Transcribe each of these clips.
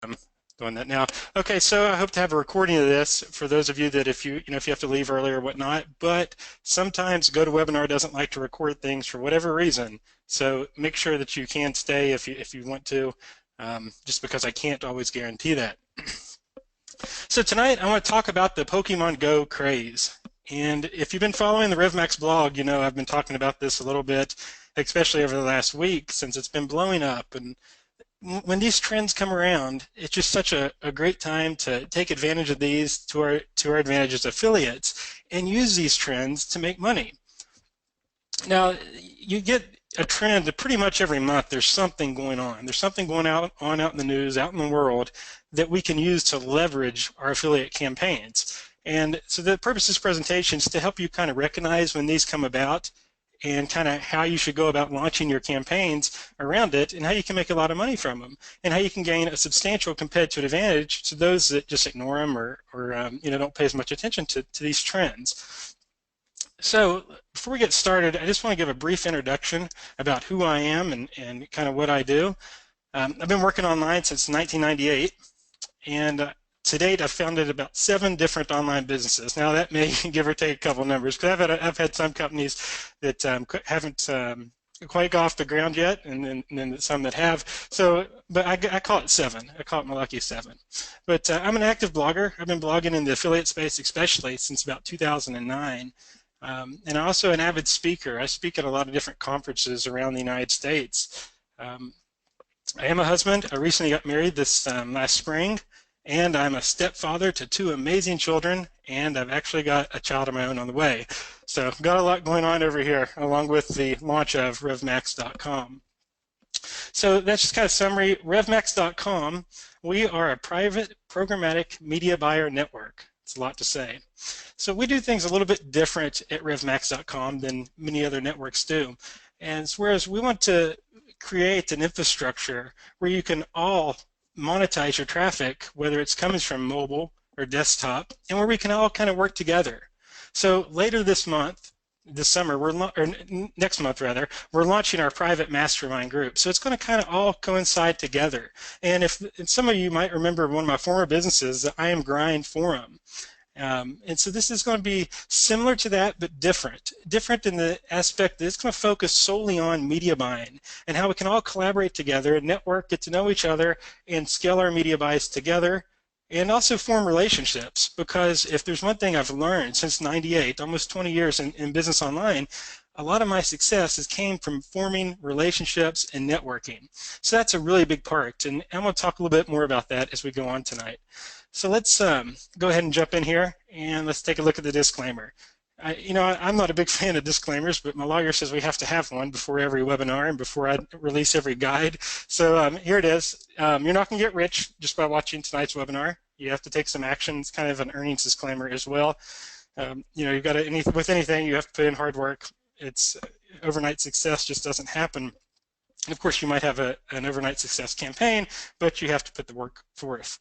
I'm doing that now. Okay, so I hope to have a recording of this for those of you that if you if you have to leave early or whatnot, but sometimes GoToWebinar doesn't like to record things for whatever reason. So make sure that you can stay if you want to, just because I can't always guarantee that. So tonight I want to talk about the Pokemon Go craze. And if you've been following the RevMax blog, you know I've been talking about this a little bit, especially over the last week since it's been blowing up. And when these trends come around, it's just such a great time to take advantage of these to our advantage as affiliates and use these trends to make money. Now, you get a trend pretty much every month. There's something going on. There's something going out in the news, out in the world, that we can use to leverage our affiliate campaigns. And so the purpose of this presentation is to help you kind of recognize when these come about and kind of how you should go about launching your campaigns around it and how you can make a lot of money from them and how you can gain a substantial competitive advantage to those that just ignore them or don't pay as much attention to these trends. So before we get started, I just want to give a brief introduction about who I am and kind of what I do. I've been working online since 1998, and to date, I've founded about 7 different online businesses. Now that may give or take a couple numbers, because I've had some companies that haven't quite got off the ground yet, and then some that have. So, but I call it 7. I call it my lucky 7. But I'm an active blogger. I've been blogging in the affiliate space, especially since about 2009. And I'm also an avid speaker. I speak at a lot of different conferences around the United States. I am a husband. I recently got married this last spring. And I'm a stepfather to 2 amazing children, and I've actually got a child of my own on the way. So I've got a lot going on over here, along with the launch of RevMax.com. So that's just kind of summary. RevMax.com, we are a private programmatic media buyer network. It's a lot to say. So we do things a little bit different at RevMax.com than many other networks do. And whereas we want to create an infrastructure where you can all monetize your traffic, whether it's coming from mobile or desktop, and where we can all kind of work together. So later this month, this summer, next month rather, we're launching our private mastermind group. So it's going to kind of all coincide together. And if some of you might remember one of my former businesses, the I Am Grind Forum. And so this is going to be similar to that, but different. Different in the aspect that it's going to focus solely on media buying and how we can all collaborate together, network, get to know each other, and scale our media buys together, and also form relationships. Because if there's one thing I've learned since '98, almost 20 years in business online, a lot of my success has came from forming relationships and networking. So that's a really big part, and I'm going to talk a little bit more about that as we go on tonight. So let's go ahead and jump in here, and let's take a look at the disclaimer. I'm not a big fan of disclaimers, but my lawyer says we have to have one before every webinar and before I release every guide. So here it is. You're not going to get rich just by watching tonight's webinar. You have to take some action. It's kind of an earnings disclaimer as well. You've got to, with anything, you have to put in hard work. It's overnight success just doesn't happen. Of course, you might have an overnight success campaign, but you have to put the work forth.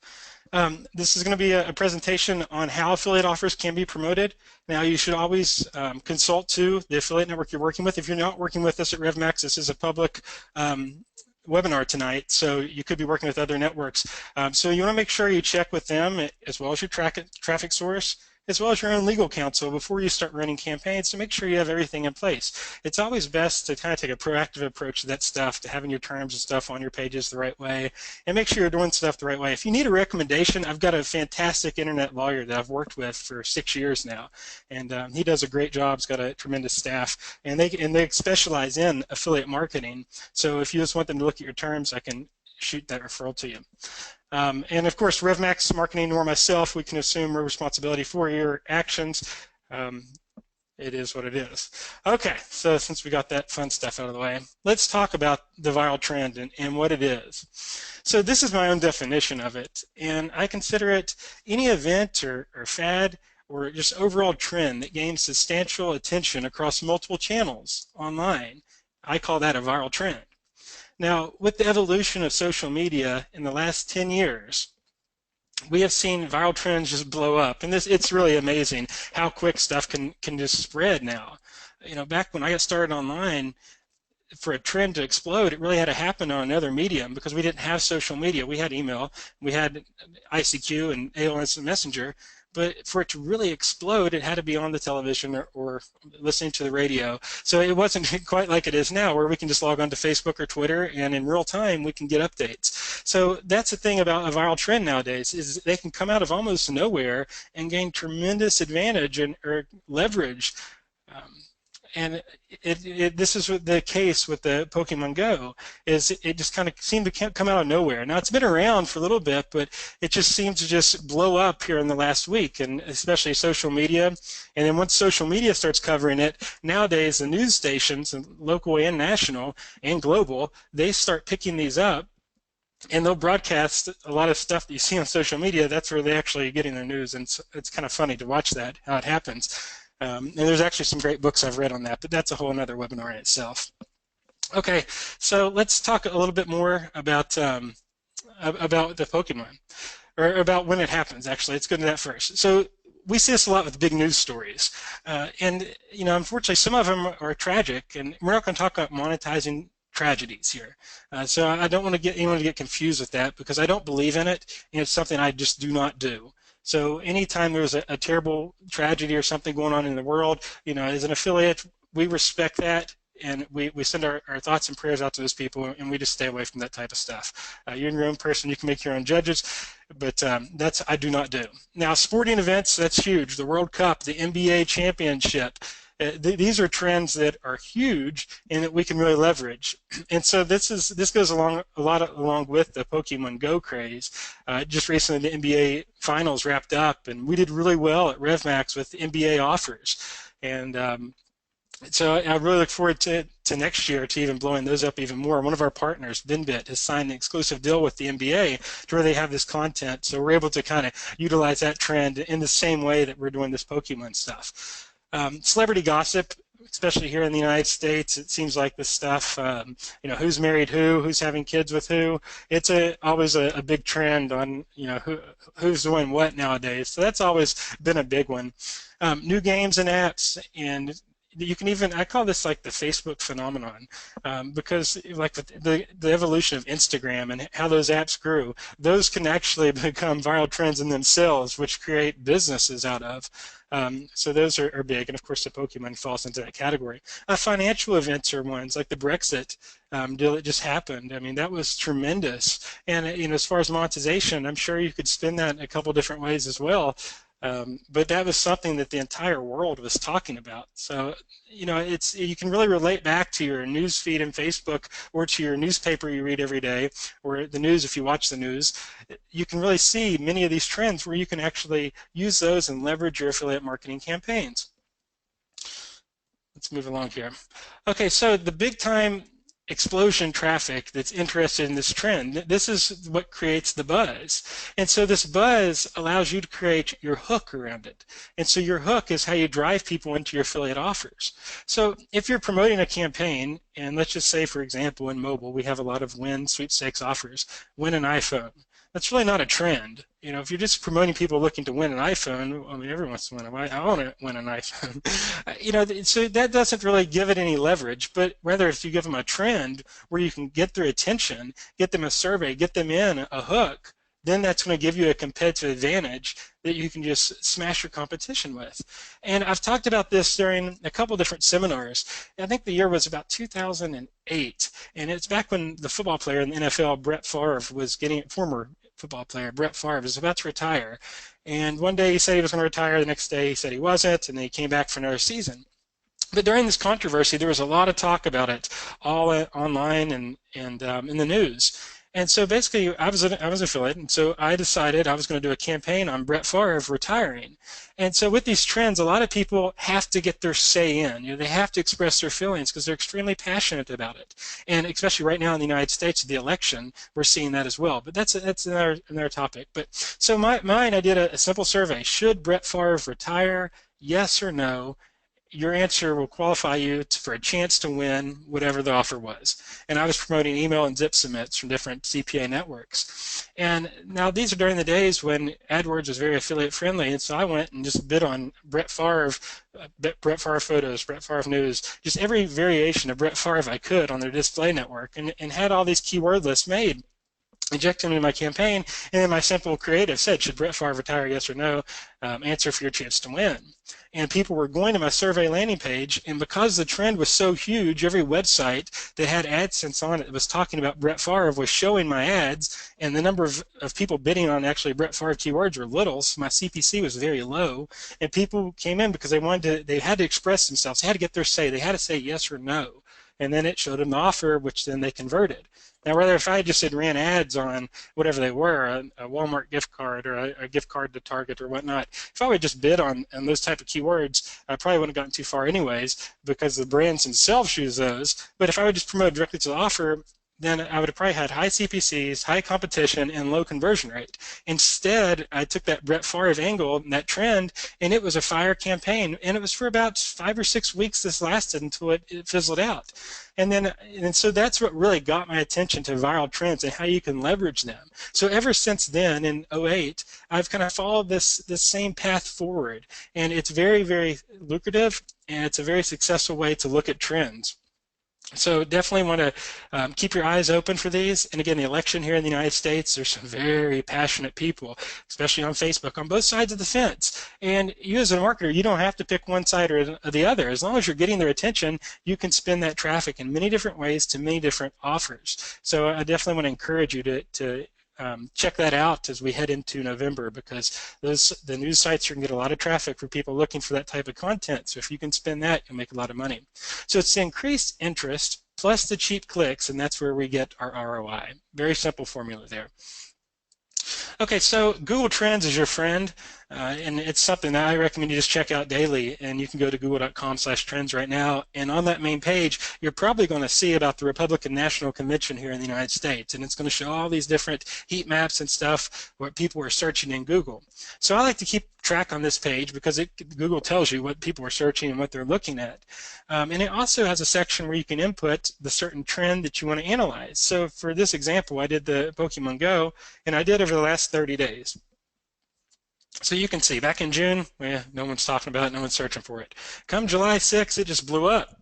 This is going to be a presentation on how affiliate offers can be promoted. Now, you should always consult to the affiliate network you're working with. If you're not working with us at RevMax, this is a public webinar tonight, so you could be working with other networks. So you want to make sure you check with them as well as your traffic source, as well as your own legal counsel before you start running campaigns to make sure you have everything in place. It's always best to kind of take a proactive approach to that stuff, to having your terms and stuff on your pages the right way, and make sure you're doing stuff the right way. If you need a recommendation, I've got a fantastic internet lawyer that I've worked with for 6 years now, and he does a great job. He's got a tremendous staff, and they specialize in affiliate marketing. So if you just want them to look at your terms, I can shoot that referral to you. And of course, RevMax Marketing or myself, we can assume responsibility for your actions. It is what it is. Okay, so since we got that fun stuff out of the way, let's talk about the viral trend and what it is. So this is my own definition of it, and I consider it any event or fad or just overall trend that gains substantial attention across multiple channels online. I call that a viral trend. Now, with the evolution of social media in the last 10 years, we have seen viral trends just blow up, and it's really amazing how quick stuff can just spread now. Back when I got started online, for a trend to explode, it really had to happen on another medium because we didn't have social media. We had email, we had ICQ and AOL Instant Messenger, but for it to really explode, it had to be on the television or listening to the radio. So it wasn't quite like it is now, where we can just log on to Facebook or Twitter, and in real time we can get updates. So that's the thing about a viral trend nowadays, is they can come out of almost nowhere and gain tremendous advantage or leverage. And this is the case with the Pokemon Go, is it just kind of seemed to come out of nowhere. Now, it's been around for a little bit, but it just seemed to just blow up here in the last week, and especially social media. And then once social media starts covering it, nowadays the news stations, local and national and global, they start picking these up, and they'll broadcast a lot of stuff that you see on social media. That's where they're actually getting their news, and it's kind of funny to watch that, how it happens. And there's actually some great books I've read on that, but that's a whole other webinar in itself. Okay, so let's talk a little bit more about the Pokemon, or about when it happens. Actually, let's go to that first. So we see this a lot with big news stories, and unfortunately, some of them are tragic, and we're not going to talk about monetizing tragedies here. So I don't want to get anyone to get confused with that, because I don't believe in it, and it's something I just do not do. So anytime there's a terrible tragedy or something going on in the world, as an affiliate, we respect that, and we send our thoughts and prayers out to those people, and we just stay away from that type of stuff. You're your own person, you can make your own judges, but that's I do not do. Now, sporting events, that's huge. The World Cup, the NBA championship, these are trends that are huge and that we can really leverage. And so this goes along along with the Pokemon Go craze. Just recently, the NBA finals wrapped up, and we did really well at RevMax with NBA offers. And so I really look forward to next year to even blowing those up even more. One of our partners, Binbit, has signed an exclusive deal with the NBA to where they have this content. So we're able to kind of utilize that trend in the same way that we're doing this Pokemon stuff. Celebrity gossip, especially here in the United States, it seems like this stuff, who's married who's having kids with who, it's always a big trend on, who's doing what nowadays. So that's always been a big one. New games and apps, and you can even, I call this like the Facebook phenomenon, because like the evolution of Instagram and how those apps grew, those can actually become viral trends in themselves, which create businesses out of. So those are big, and of course the Pokemon falls into that category. Financial events are ones, like the Brexit deal that just happened. I mean, that was tremendous. And as far as monetization, I'm sure you could spin that in a couple different ways as well. But that was something that the entire world was talking about. So, you can really relate back to your news feed in Facebook, or to your newspaper you read every day, or the news if you watch the news. You can really see many of these trends where you can actually use those and leverage your affiliate marketing campaigns. Let's move along here. Okay, so the big time explosion traffic that's interested in this trend, this is what creates the buzz. And so this buzz allows you to create your hook around it. And so your hook is how you drive people into your affiliate offers. So if you're promoting a campaign, and let's just say, for example, in mobile, we have a lot of win sweepstakes offers, win an iPhone. That's really not a trend. If you're just promoting people looking to win an iPhone, I mean, everyone wants to win I want to win an iPhone. So that doesn't really give it any leverage, but rather if you give them a trend where you can get their attention, get them a survey, get them in a hook, then that's going to give you a competitive advantage that you can just smash your competition with. And I've talked about this during a couple different seminars. I think the year was about 2008, and it's back when the football player in the NFL, former football player Brett Favre, was about to retire. And one day he said he was going to retire, the next day he said he wasn't, and then he came back for another season. But during this controversy, there was a lot of talk about it, all online and in the news. And so basically, I was an affiliate, and so I decided I was going to do a campaign on Brett Favre retiring. And so with these trends, a lot of people have to get their say in. They have to express their feelings because they're extremely passionate about it. And especially right now in the United States, the election, we're seeing that as well. But that's another topic. But so mine, I did a simple survey: should Brett Favre retire? Yes or no? your answer will qualify you for a chance to win whatever the offer was. And I was promoting email and zip submits from different CPA networks. And now these are during the days when AdWords was very affiliate friendly, and so I went and just bid on Brett Favre photos, Brett Favre news, just every variation of Brett Favre I could on their display network, and had all these keyword lists made, inject them into my campaign, and then my simple creative said, should Brett Favre retire, yes or no? Answer for your chance to win. And people were going to my survey landing page, and because the trend was so huge, every website that had AdSense on it that was talking about Brett Favre was showing my ads, and the number of people bidding on actually Brett Favre keywords were little, so my CPC was very low, and people came in because they had to express themselves, they had to get their say, they had to say yes or no, and then it showed them the offer, which then they converted. Now, whether if I just had ran ads on whatever they were, a Walmart gift card or a gift card to Target or whatnot, if I would just bid on those type of keywords, I probably wouldn't have gotten too far anyways because the brands themselves choose those. But if I would just promote directly to the offer, then I would have probably had high CPCs, high competition, and low conversion rate. Instead, I took that Brett Favre angle and that trend, and it was a fire campaign. And it was for about 5 or 6 weeks this lasted until it fizzled out. And so that's what really got my attention to viral trends and how you can leverage them. So ever since then, in '08, I've kind of followed this same path forward. And it's very, very lucrative, and it's a very successful way to look at trends. So definitely want to keep your eyes open for these. And again, the election here in the United States, there's some very passionate people, especially on Facebook, on both sides of the fence. And you as a marketer, you don't have to pick one side or the other. As long as you're getting their attention, you can spin that traffic in many different ways to many different offers. So I definitely want to encourage you to check that out as we head into November, because the news sites are going to get a lot of traffic for people looking for that type of content. So if you can spend that, you'll make a lot of money. So it's the increased interest plus the cheap clicks, and that's where we get our ROI. Very simple formula there. Okay, so Google Trends is your friend, and it's something that I recommend you just check out daily. And you can go to google.com/trends right now, and on that main page, you're probably going to see about the Republican National Convention here in the United States, and it's going to show all these different heat maps and stuff what people are searching in Google. So I like to keep track on this page because Google tells you what people are searching and what they're looking at. And it also has a section where you can input the certain trend that you want to analyze. So for this example, I did the Pokemon Go, and I did over the last 30 days. So you can see back in June, well, no one's talking about it, no one's searching for it. Come July 6th, it just blew up.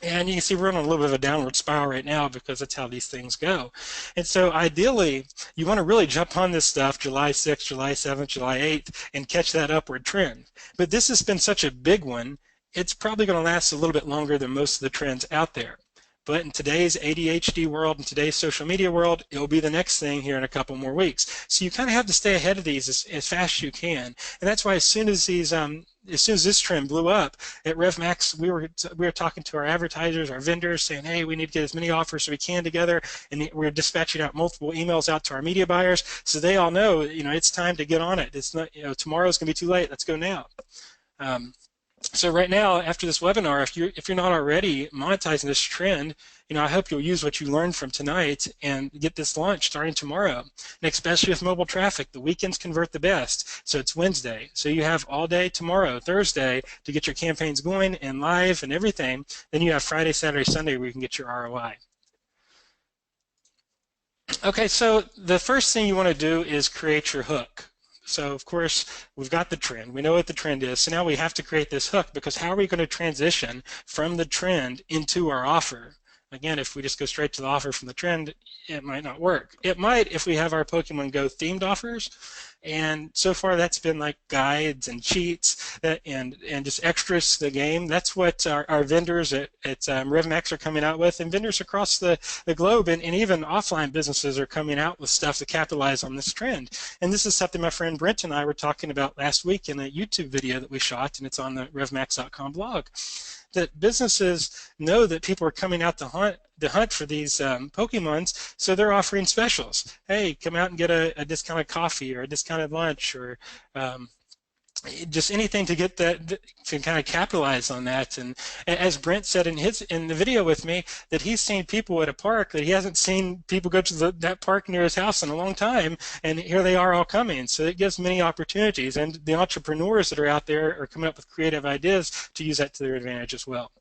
And you can see we're on a little bit of a downward spiral right now because that's how these things go. And so ideally, you want to really jump on this stuff July 6th, July 7th, July 8th, and catch that upward trend. But this has been such a big one, it's probably going to last a little bit longer than most of the trends out there. But in today's ADHD world, in today's social media world, it'll be the next thing here in a couple more weeks. So you kind of have to stay ahead of these as fast as you can. And that's why as soon as this trend blew up at RevMax, we were talking to our advertisers, our vendors, saying, hey, we need to get as many offers as we can together, and we're dispatching out multiple emails out to our media buyers so they all know, it's time to get on it. It's not, tomorrow's going to be too late. Let's go now. So right now, after this webinar, if you're not already monetizing this trend, I hope you'll use what you learned from tonight and get this launched starting tomorrow. And especially with mobile traffic, the weekends convert the best. So it's Wednesday. So you have all day tomorrow, Thursday, to get your campaigns going and live and everything. Then you have Friday, Saturday, Sunday where you can get your ROI. Okay, so the first thing you want to do is create your hook. So of course, we've got the trend. We know what the trend is. So now we have to create this hook, because how are we going to transition from the trend into our offer? Again, if we just go straight to the offer from the trend, it might not work. It might if we have our Pokemon Go themed offers. And so far that's been like guides and cheats and just extras to the game. That's what our vendors at RevMax are coming out with, and vendors across the globe and even offline businesses are coming out with stuff to capitalize on this trend. And this is something my friend Brent and I were talking about last week in a YouTube video that we shot, and it's on the RevMax.com blog. That businesses know that people are coming out to hunt for these Pokemons, so they're offering specials. Hey, come out and get a discounted coffee or a discounted lunch, or just anything to get that, to kind of capitalize on that. And as Brent said in the video with me, that he's seen people at a park that he hasn't seen people go to that park near his house in a long time, and here they are all coming. So it gives many opportunities, and the entrepreneurs that are out there are coming up with creative ideas to use that to their advantage as well.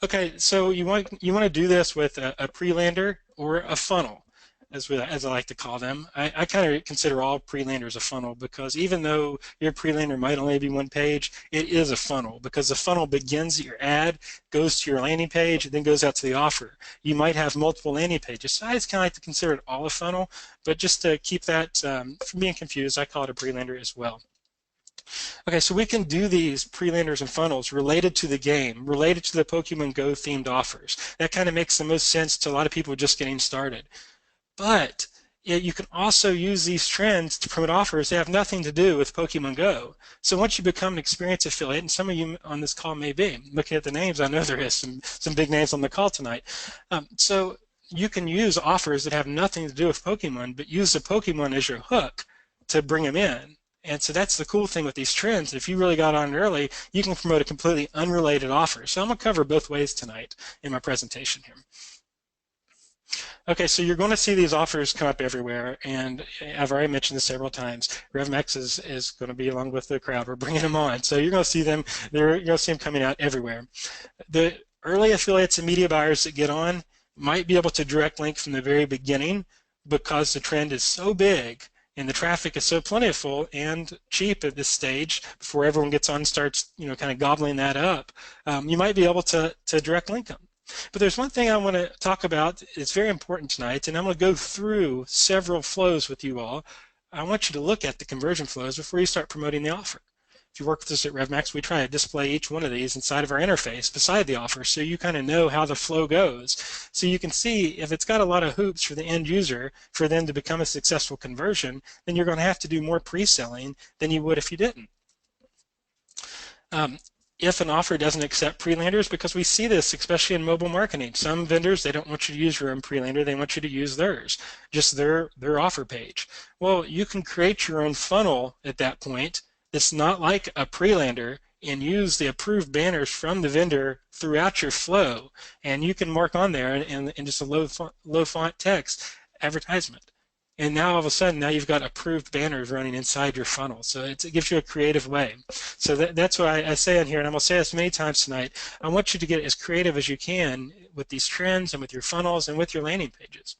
Okay, so you want to do this with a pre-lander or a funnel, as I like to call them. I kind of consider all pre-landers a funnel, because even though your pre-lander might only be one page, it is a funnel, because the funnel begins at your ad, goes to your landing page, and then goes out to the offer. You might have multiple landing pages, so I just kind of like to consider it all a funnel, but just to keep that from being confused, I call it a pre-lander as well. Okay, so we can do these pre-landers and funnels related to the game, related to the Pokemon Go themed offers. That kind of makes the most sense to a lot of people just getting started. But you can also use these trends to promote offers that have nothing to do with Pokemon Go. So once you become an experience affiliate, and some of you on this call may be, looking at the names, I know there is some big names on the call tonight. So you can use offers that have nothing to do with Pokemon, but use the Pokemon as your hook to bring them in. And so that's the cool thing with these trends. If you really got on early, you can promote a completely unrelated offer. So I'm going to cover both ways tonight in my presentation here. Okay, so you're going to see these offers come up everywhere, and I've already mentioned this several times. RevMax is going to be along with the crowd. We're bringing them on, so you're going to see them. You're going to see them coming out everywhere. The early affiliates and media buyers that get on might be able to direct link from the very beginning, because the trend is so big and the traffic is so plentiful and cheap at this stage before everyone gets on and starts, kind of gobbling that up. You might be able to direct link them. But there's one thing I want to talk about. It's very important tonight, and I'm going to go through several flows with you all. I want you to look at the conversion flows before you start promoting the offer. If you work with us at RevMax, we try to display each one of these inside of our interface beside the offer, so you kind of know how the flow goes. So you can see if it's got a lot of hoops for the end user for them to become a successful conversion, then you're going to have to do more pre-selling than you would if you didn't. If an offer doesn't accept pre-landers, because we see this especially in mobile marketing. Some vendors, they don't want you to use your own pre-lander, they want you to use theirs, just their offer page. Well, you can create your own funnel at that point that's not like a pre-lander, and use the approved banners from the vendor throughout your flow, and you can mark on there in just a low font text advertisement. And now all of a sudden, now you've got approved banners running inside your funnel. So it gives you a creative way. So that's what I say in here, and I'm going to say this many times tonight. I want you to get as creative as you can with these trends and with your funnels and with your landing pages.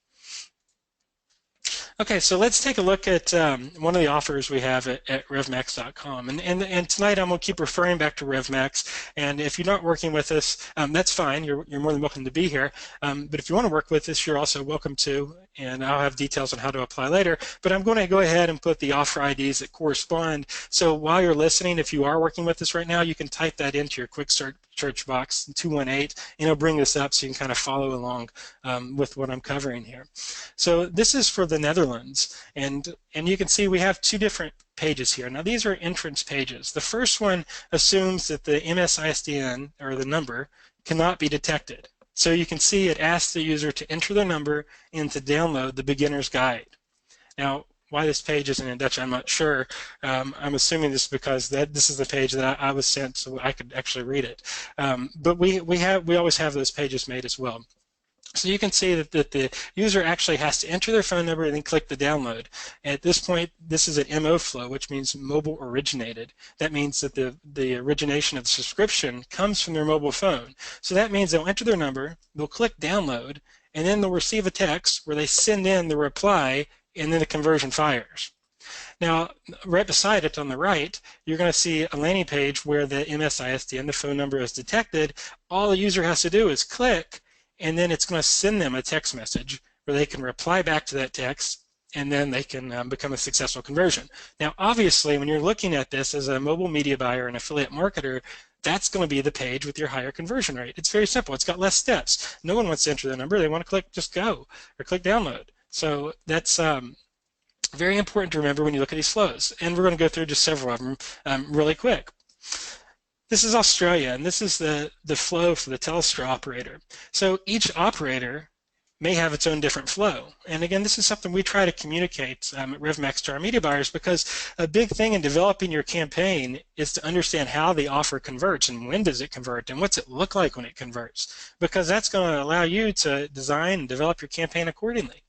Okay, so let's take a look at one of the offers we have at RevMax.com. And tonight I'm going to keep referring back to RevMax. And if you're not working with us, that's fine. You're more than welcome to be here. But if you want to work with us, you're also welcome to. And I'll have details on how to apply later. But I'm going to go ahead and put the offer IDs that correspond. So while you're listening, if you are working with us right now, you can type that into your quick search box, 218, and it'll bring this up so you can kind of follow along with what I'm covering here. So this is for the Netherlands, and you can see we have two different pages here. Now these are entrance pages. The first one assumes that the MSISDN, or the number, cannot be detected. So you can see it asks the user to enter their number and to download the beginner's guide. Now, why this page isn't in Dutch, I'm not sure. I'm assuming this is because this is the page that I was sent, so I could actually read it. But we always have those pages made as well. So you can see that the user actually has to enter their phone number and then click the download. At this point, this is an MO flow, which means mobile originated. That means that the origination of the subscription comes from their mobile phone. So that means they'll enter their number, they'll click download, and then they'll receive a text where they send in the reply, and then the conversion fires. Now, right beside it on the right, you're going to see a landing page where the MSISDN, the phone number, is detected. All the user has to do is click, and then it's going to send them a text message where they can reply back to that text, and then they can become a successful conversion. Now, obviously, when you're looking at this as a mobile media buyer and affiliate marketer, that's going to be the page with your higher conversion rate. It's very simple. It's got less steps. No one wants to enter their number. They want to click just go or click download. So that's very important to remember when you look at these flows. And we're going to go through just several of them really quick. This is Australia, and this is the flow for the Telstra operator. So each operator may have its own different flow. And again, this is something we try to communicate at RevMax to our media buyers, because a big thing in developing your campaign is to understand how the offer converts and when does it convert and what's it look like when it converts, because that's going to allow you to design and develop your campaign accordingly.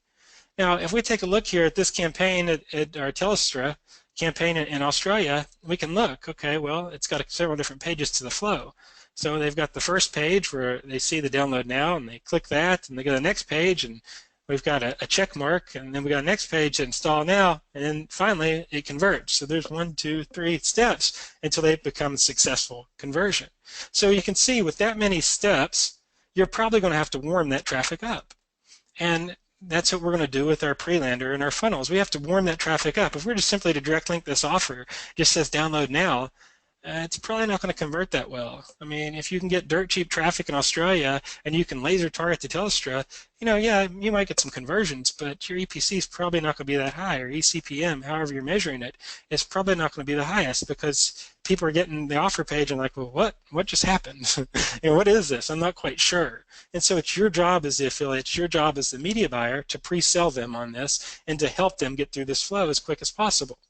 Now, if we take a look here at this campaign at our Telstra campaign in Australia, we can look, okay, well, it's got several different pages to the flow. So they've got the first page where they see the download now, and they click that, and they go to the next page, and we've got a check mark, and then we got a next page to install now, and then finally it converts. So there's 1, 2, 3 steps until they become a successful conversion. So you can see with that many steps, you're probably going to have to warm that traffic up. And that's what we're going to do with our pre-lander and our funnels. We have to warm that traffic up. If we're just simply to direct link this offer, just says download now, it's probably not going to convert that well. I mean, if you can get dirt cheap traffic in Australia and you can laser target to Telstra, yeah, you might get some conversions, but your EPC is probably not going to be that high, or ECPM, however you're measuring it, is probably not going to be the highest, because people are getting the offer page and like, well, what just happened? What is this? I'm not quite sure. And so it's your job as the affiliate, it's your job as the media buyer to pre-sell them on this and to help them get through this flow as quick as possible.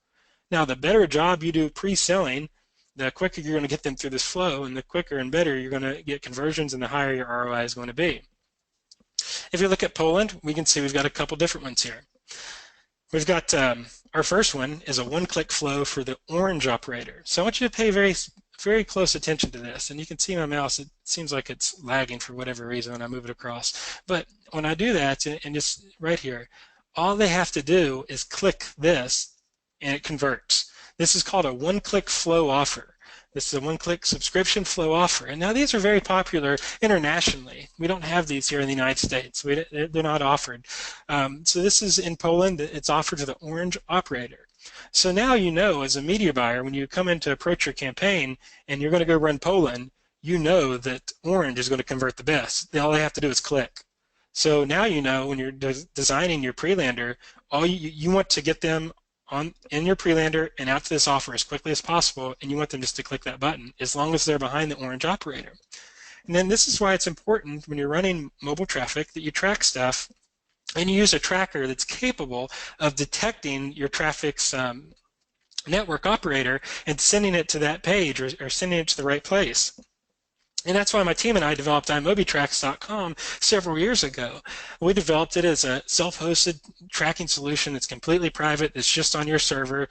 Now, the better job you do pre-selling, the quicker you're going to get them through this flow, and the quicker and better you're going to get conversions, and the higher your ROI is going to be. If you look at Poland, we can see we've got a couple different ones here. We've got our first one is a one-click flow for the orange operator. So I want you to pay very close attention to this. And you can see my mouse, it seems like it's lagging for whatever reason when I move it across. But when I do that, and just right here, all they have to do is click this, and it converts. This is called a one-click flow offer. This is a one-click subscription flow offer. And now these are very popular internationally. We don't have these here in the United States. They're not offered. So this is in Poland. It's offered to the orange operator. So now you know, as a media buyer, when you come in to approach your campaign and you're going to go run Poland, you know that orange is going to convert the best. All they have to do is click. So now you know, when you're designing your pre-lander, all you want to get them in your pre-lander and out to this offer as quickly as possible, and you want them just to click that button as long as they're behind the orange operator. And then this is why it's important when you're running mobile traffic that you track stuff and you use a tracker that's capable of detecting your traffic's network operator and sending it to that page, or sending it to the right place. And that's why my team and I developed iMobiTracks.com several years ago. We developed it as a self-hosted tracking solution that's completely private, that's just on your server,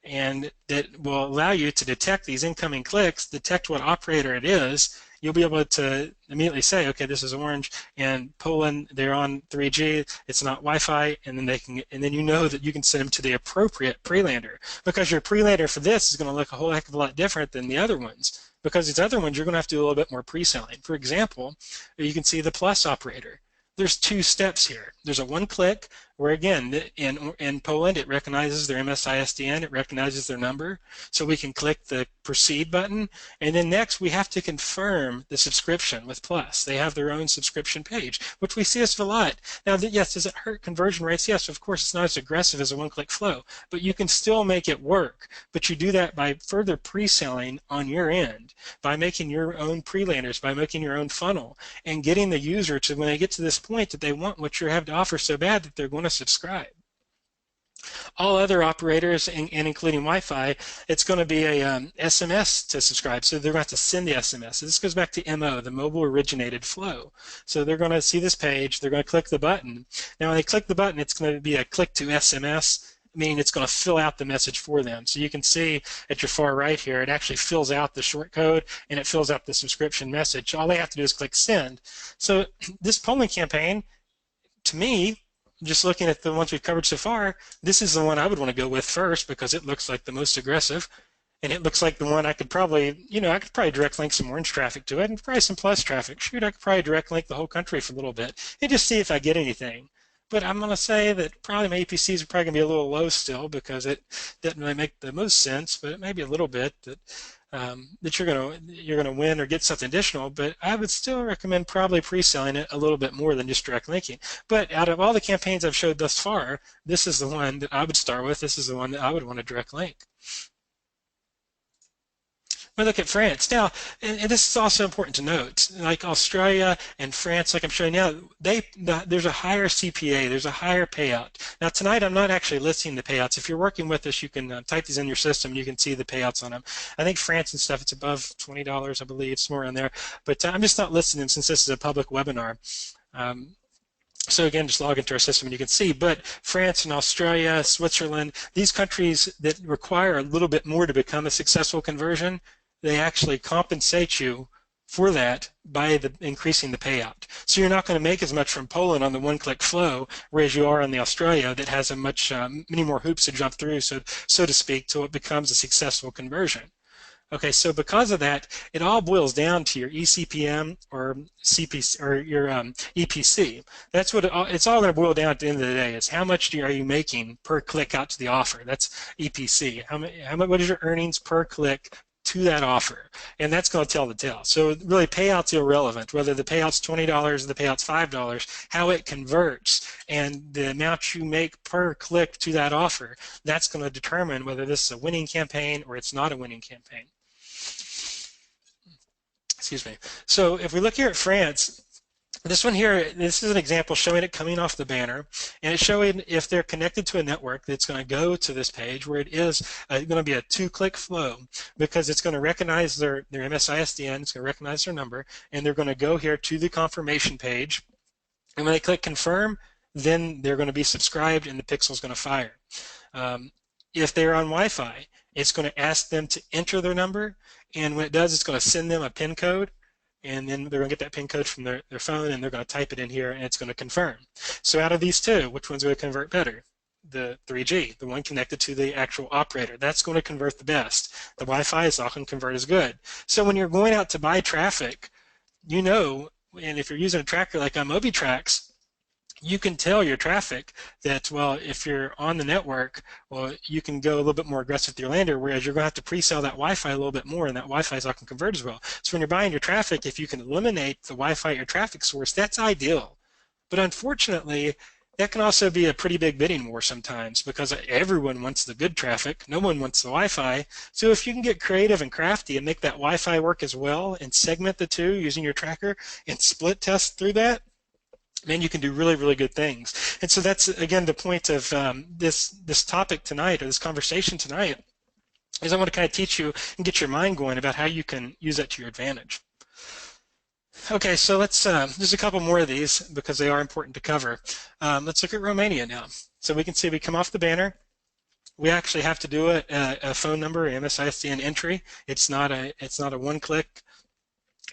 and that will allow you to detect these incoming clicks, detect what operator it is. You'll be able to immediately say, okay, this is orange, and Poland, they're on 3G, it's not Wi-Fi, and then you know that you can send them to the appropriate pre-lander, because your pre-lander for this is going to look a whole heck of a lot different than the other ones. Because these other ones, you're going to have to do a little bit more pre-selling. For example, you can see the plus operator. There's 2 steps here. There's a one-click where, again, in Poland, it recognizes their MSISDN, it recognizes their number, so we can click the proceed button. And then next, we have to confirm the subscription with plus. They have their own subscription page, which we see this a lot. Now, yes, does it hurt conversion rates? Yes, of course, it's not as aggressive as a one-click flow, but you can still make it work. But you do that by further pre-selling on your end, by making your own pre-landers, by making your own funnel, and getting the user to, when they get to this point, that they want what you have to offer so bad that they're going to subscribe. All other operators, and including Wi-Fi, it's going to be a SMS to subscribe, so they're going to have to send the SMS. So this goes back to MO, the mobile originated flow. So they're going to see this page, they're going to click the button. Now when they click the button, it's going to be a click to SMS, meaning it's going to fill out the message for them. So you can see at your far right here, it actually fills out the short code and it fills out the subscription message. All they have to do is click send. So this polling campaign, to me, just looking at the ones we've covered so far, this is the one I would want to go with first, because it looks like the most aggressive, and it looks like the one I could probably direct link some orange traffic to it, and probably some plus traffic. Shoot, I could probably direct link the whole country for a little bit and just see if I get anything. But I'm going to say that probably my APCs are probably going to be a little low still, because it doesn't really make the most sense, but it may be a little bit that that you're going to win or get something additional. But I would still recommend probably pre-selling it a little bit more than just direct linking. But out of all the campaigns I've showed thus far, this is the one that I would start with. This is the one that I would want to direct link. We look at France now, and this is also important to note. Like Australia and France, like I'm showing now, there's a higher CPA, there's a higher payout. Now tonight, I'm not actually listing the payouts. If you're working with us, you can type these in your system, and you can see the payouts on them. I think France and stuff, it's above $20, I believe, somewhere in there. But I'm just not listing them since this is a public webinar. So again, just log into our system and you can see, but France and Australia, Switzerland, these countries that require a little bit more to become a successful conversion, they actually compensate you for that by increasing the payout. So you're not going to make as much from Poland on the one-click flow, whereas you are on the Australia that has a many more hoops to jump through, so to speak, till it becomes a successful conversion. Okay, so because of that, it all boils down to your eCPM or CPC or your EPC. That's what it's all going to boil down at the end of the day. Is how much are you making per click out to the offer? That's EPC. What is your earnings per click to that offer? And that's going to tell the tale. So really, payout's irrelevant. Whether the payout's $20 or the payout's $5, how it converts and the amount you make per click to that offer, that's going to determine whether this is a winning campaign or it's not a winning campaign. Excuse me. So if we look here at France, this one here, this is an example showing it coming off the banner, and it's showing if they're connected to a network that's going to go to this page where it is going to be a two-click flow, because it's going to recognize their MSISDN, it's going to recognize their number, and they're going to go here to the confirmation page, and when they click confirm, then they're going to be subscribed and the pixel's going to fire. If they're on Wi-Fi, it's going to ask them to enter their number, and when it does, it's going to send them a PIN code, and then they're going to get that PIN code from their phone, and they're going to type it in here, and it's going to confirm. So out of these two, which one's going to convert better? The 3G, the one connected to the actual operator. That's going to convert the best. The Wi-Fi is not going to convert as good. So when you're going out to buy traffic, you know, and if you're using a tracker like MobiTrax, you can tell your traffic that, well, if you're on the network, well, you can go a little bit more aggressive with your lander, whereas you're going to have to pre-sell that Wi-Fi a little bit more, and that Wi-Fi is not going to convert as well. So when you're buying your traffic, if you can eliminate the Wi-Fi at your traffic source, that's ideal. But unfortunately, that can also be a pretty big bidding war sometimes, because everyone wants the good traffic. No one wants the Wi-Fi. So if you can get creative and crafty and make that Wi-Fi work as well and segment the two using your tracker and split test through that, man, you can do really, really good things. And so that's, again, the point of this topic tonight, or this conversation tonight, is I want to kind of teach you and get your mind going about how you can use that to your advantage. Okay, so let's, there's a couple more of these because they are important to cover. Let's look at Romania now. So we can see we come off the banner. We actually have to do a phone number, MSISDN entry. It's not a one-click.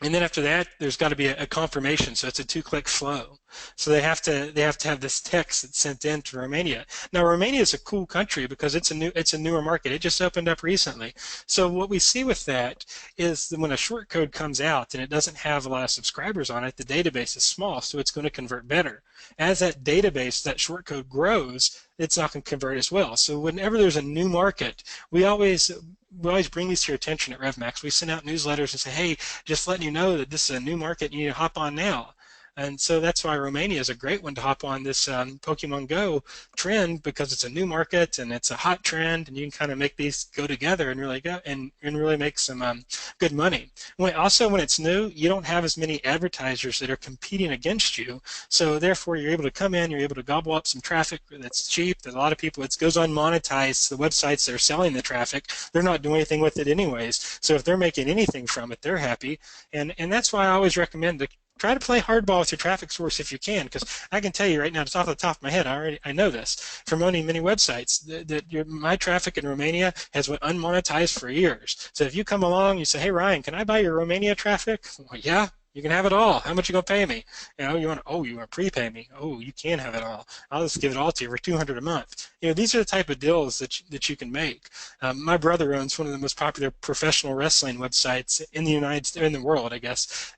And then after that, there's got to be a confirmation, so it's a two-click flow. So they have to have this text that's sent in to Romania. Now, Romania is a cool country because it's a newer market. It just opened up recently. So what we see with that is that when a short code comes out and it doesn't have a lot of subscribers on it, the database is small, so it's going to convert better. As that database, that short code grows, it's not going to convert as well. So whenever there's a new market, we always bring these to your attention at RevMax. We send out newsletters and say, hey, just letting you know that this is a new market, you need to hop on now. And so that's why Romania is a great one to hop on this Pokemon Go trend, because it's a new market and it's a hot trend, and you can kind of make these go together and really go and really make some good money. Also, when it's new, you don't have as many advertisers that are competing against you, so therefore you're able to come in, you're able to gobble up some traffic that's cheap. That a lot of people, it goes unmonetized. The websites that are selling the traffic, they're not doing anything with it anyways. So if they're making anything from it, they're happy. And that's why I always recommend to try to play hardball with your traffic source if you can, because I can tell you right now, just off the top of my head, I know this from owning many websites, that my traffic in Romania has went unmonetized for years. So if you come along, you say, hey Ryan, can I buy your Romania traffic? Well, yeah, you can have it all. How much you gonna pay me? You know, you want to prepay me? Oh, you can have it all. I'll just give it all to you for $200 a month. You know, these are the type of deals that you can make. My brother owns one of the most popular professional wrestling websites in the world, I guess,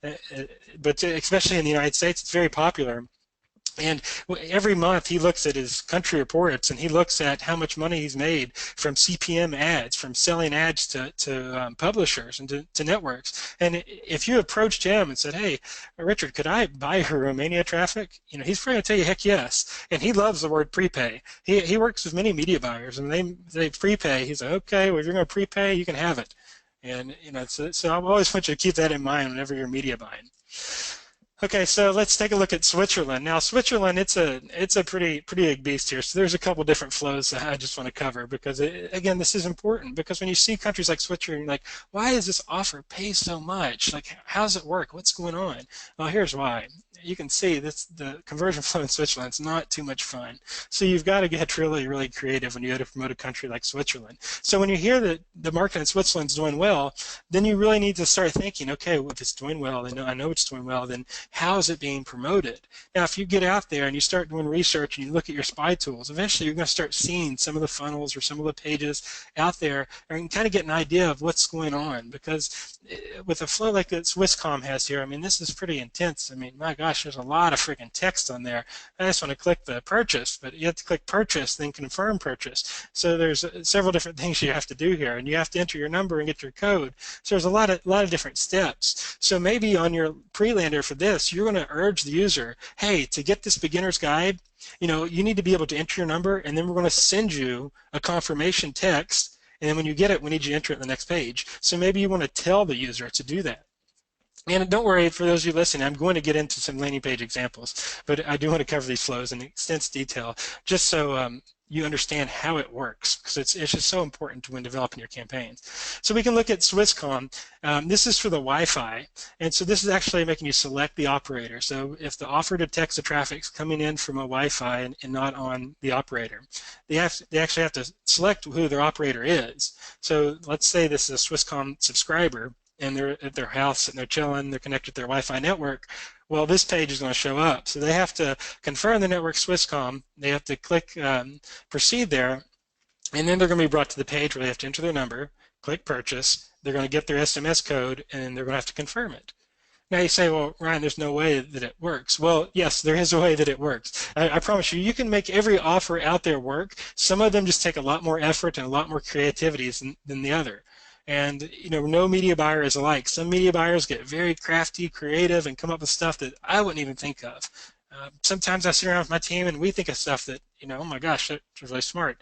but especially in the United States, it's very popular. And every month he looks at his country reports, and he looks at how much money he's made from CPM ads, from selling ads to publishers and to networks. And if you approached him and said, hey, Richard, could I buy your Romania traffic? You know, he's probably going to tell you, heck yes. And he loves the word prepay. He works with many media buyers, and they prepay. He's like, okay, well, if you're going to prepay, you can have it. And so I always want you to keep that in mind whenever you're media buying. Okay, so let's take a look at Switzerland. Now, Switzerland, it's a pretty big beast here. So there's a couple different flows that I just want to cover because again, this is important because when you see countries like Switzerland, you're like, why does this offer pay so much? Like, how does it work? What's going on? Well, here's why. You can see the conversion flow in Switzerland is not too much fun. So you've got to get really creative when you go to promote a country like Switzerland. So when you hear that the market in Switzerland's doing well, then you really need to start thinking, okay, well, if it's doing well, I know it's doing well, then how is it being promoted? Now, if you get out there and you start doing research and you look at your spy tools, eventually you're going to start seeing some of the funnels or some of the pages out there and kind of get an idea of what's going on. Because with a flow like that Swisscom has here, I mean, this is pretty intense. I mean, my gosh, there's a lot of freaking text on there. I just want to click the purchase, but you have to click purchase, then confirm purchase. So there's several different things you have to do here, and you have to enter your number and get your code. So there's a lot of different steps. So maybe on your pre-lander for this, you're going to urge the user, hey, to get this beginner's guide, you need to be able to enter your number, and then we're going to send you a confirmation text, and then when you get it, we need you to enter it in the next page. So maybe you want to tell the user to do that. And don't worry, for those of you listening, I'm going to get into some landing page examples, but I do want to cover these flows in extensive detail, just so you understand how it works, because it's just so important when developing your campaigns. So we can look at Swisscom. This is for the Wi-Fi, and so this is actually making you select the operator. So if the offer detects the traffic's coming in from a Wi-Fi and not on the operator, they actually have to select who their operator is. So let's say this is a Swisscom subscriber, and they're at their house and they're chilling, they're connected to their Wi-Fi network. Well, this page is going to show up. So they have to confirm the network Swisscom, they have to click proceed there, and then they're going to be brought to the page where they have to enter their number, click purchase, they're going to get their SMS code, and they're going to have to confirm it. Now you say, well, Ryan, there's no way that it works. Well, yes, there is a way that it works. I promise you, you can make every offer out there work. Some of them just take a lot more effort and a lot more creativity than the other. And no media buyer is alike. Some media buyers get very crafty, creative, and come up with stuff that I wouldn't even think of. Sometimes I sit around with my team and we think of stuff that, oh my gosh, that's really smart.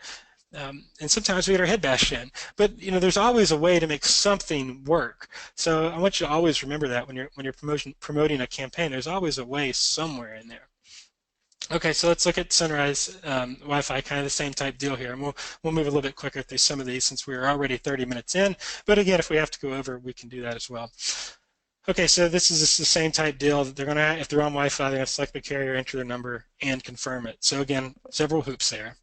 And sometimes we get our head bashed in. But there's always a way to make something work. So I want you to always remember that when you're promoting a campaign. There's always a way somewhere in there. Okay, so let's look at Sunrise Wi-Fi, kind of the same type deal here, and we'll move a little bit quicker through some of these since we're already 30 minutes in. But again, if we have to go over, we can do that as well. Okay, so this is just the same type deal that they're going to, if they're on Wi-Fi, they're going to select the carrier, enter their number, and confirm it. So again, several hoops there.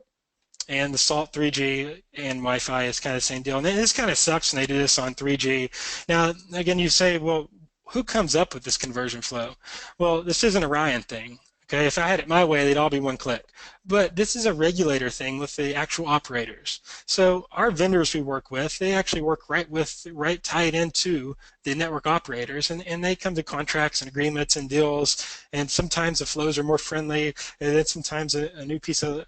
And the Salt 3G and Wi-Fi is kind of the same deal. And this kind of sucks when they do this on 3G. Now, again, you say, well, who comes up with this conversion flow? Well, this isn't a Ryan thing. Okay, if I had it my way, they'd all be one click. But this is a regulator thing with the actual operators. So our vendors we work with, they actually work right tied into the network operators, and they come to contracts and agreements and deals, and sometimes the flows are more friendly, and then sometimes a new piece of,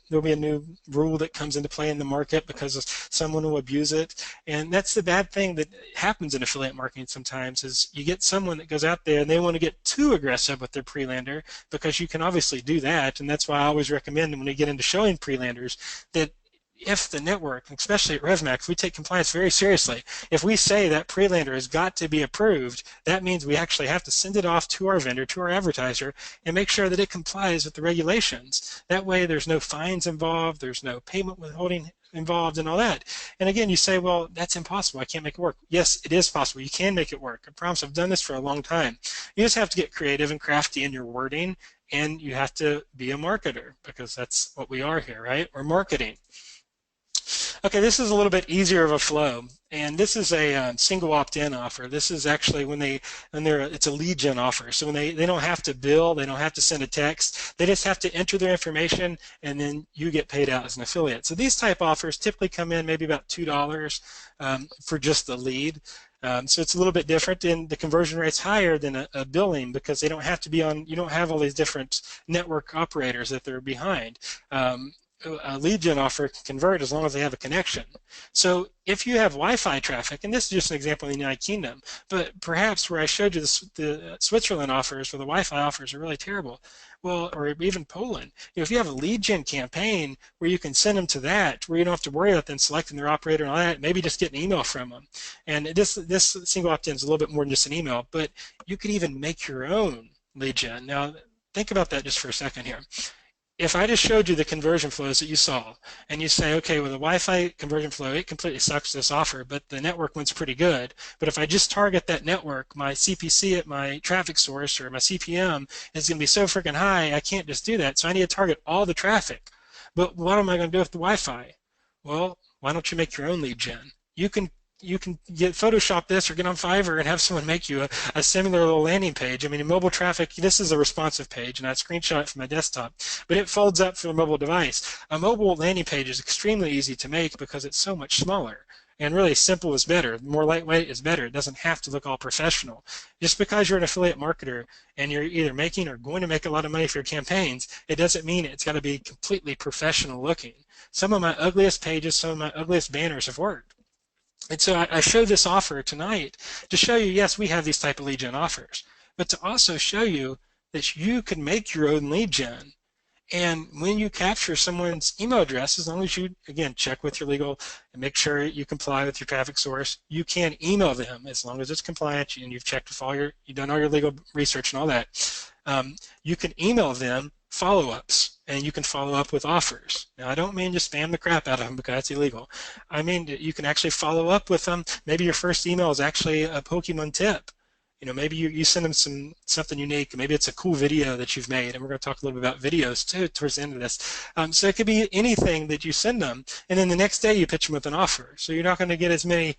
there'll be a new rule that comes into play in the market because someone will abuse it. And that's the bad thing that happens in affiliate marketing sometimes is you get someone that goes out there and they want to get too aggressive with their pre-lander, because you can obviously do that, and that's why I always recommend when we get into showing pre-landers that if the network, especially at RevMax, we take compliance very seriously. If we say that pre-lander has got to be approved, that means we actually have to send it off to our vendor, to our advertiser, and make sure that it complies with the regulations. That way there's no fines involved, there's no payment withholding involved and all that. And again, you say, well, that's impossible. I can't make it work. Yes, it is possible. You can make it work. I promise I've done this for a long time. You just have to get creative and crafty in your wording, and you have to be a marketer, because that's what we are here, right? We're marketing. Okay, this is a little bit easier of a flow, and this is a single opt-in offer. This is actually it's a lead gen offer. So when they don't have to bill, they don't have to send a text, they just have to enter their information, and then you get paid out as an affiliate. So these type offers typically come in maybe about $2 for just the lead. So it's a little bit different, and the conversion rate's higher than a billing, because they don't have to be on, you don't have all these different network operators that they're behind. A lead gen offer can convert as long as they have a connection. So if you have Wi-Fi traffic, and this is just an example in the United Kingdom, but perhaps where I showed you the Switzerland offers, where the Wi-Fi offers are really terrible. Well, or even Poland. If you have a lead gen campaign where you can send them to that, where you don't have to worry about them selecting their operator and all that, maybe just get an email from them. And this single opt-in is a little bit more than just an email, but you could even make your own lead gen. Now, think about that just for a second here. If I just showed you the conversion flows that you saw, and you say, okay, well, the Wi-Fi conversion flow, it completely sucks this offer, but the network one's pretty good. But if I just target that network, my CPC at my traffic source or my CPM is going to be so freaking high, I can't just do that. So I need to target all the traffic. But what am I going to do with the Wi-Fi? Well, why don't you make your own lead gen? You can get Photoshop this or get on Fiverr and have someone make you a similar little landing page. I mean, in mobile traffic, this is a responsive page, and I screenshot it from my desktop, but it folds up for a mobile device. A mobile landing page is extremely easy to make because it's so much smaller. And really, simple is better. More lightweight is better. It doesn't have to look all professional. Just because you're an affiliate marketer and you're either making or going to make a lot of money for your campaigns, it doesn't mean it's got to be completely professional looking. Some of my ugliest pages, some of my ugliest banners have worked. And so I showed this offer tonight to show you, yes, we have these type of lead gen offers, but to also show you that you can make your own lead gen. And when you capture someone's email address, as long as you, again, check with your legal and make sure you comply with your traffic source, you can email them as long as it's compliant and you've checked with you've done all your legal research and all that. You can email them follow-ups, and you can follow up with offers. Now, I don't mean just spam the crap out of them because that's illegal. I mean you can actually follow up with them. Maybe your first email is actually a Pokemon tip. Maybe you send them something unique. Maybe it's a cool video that you've made, and we're going to talk a little bit about videos too towards the end of this. So it could be anything that you send them, and then the next day you pitch them with an offer. So you're not going to get as many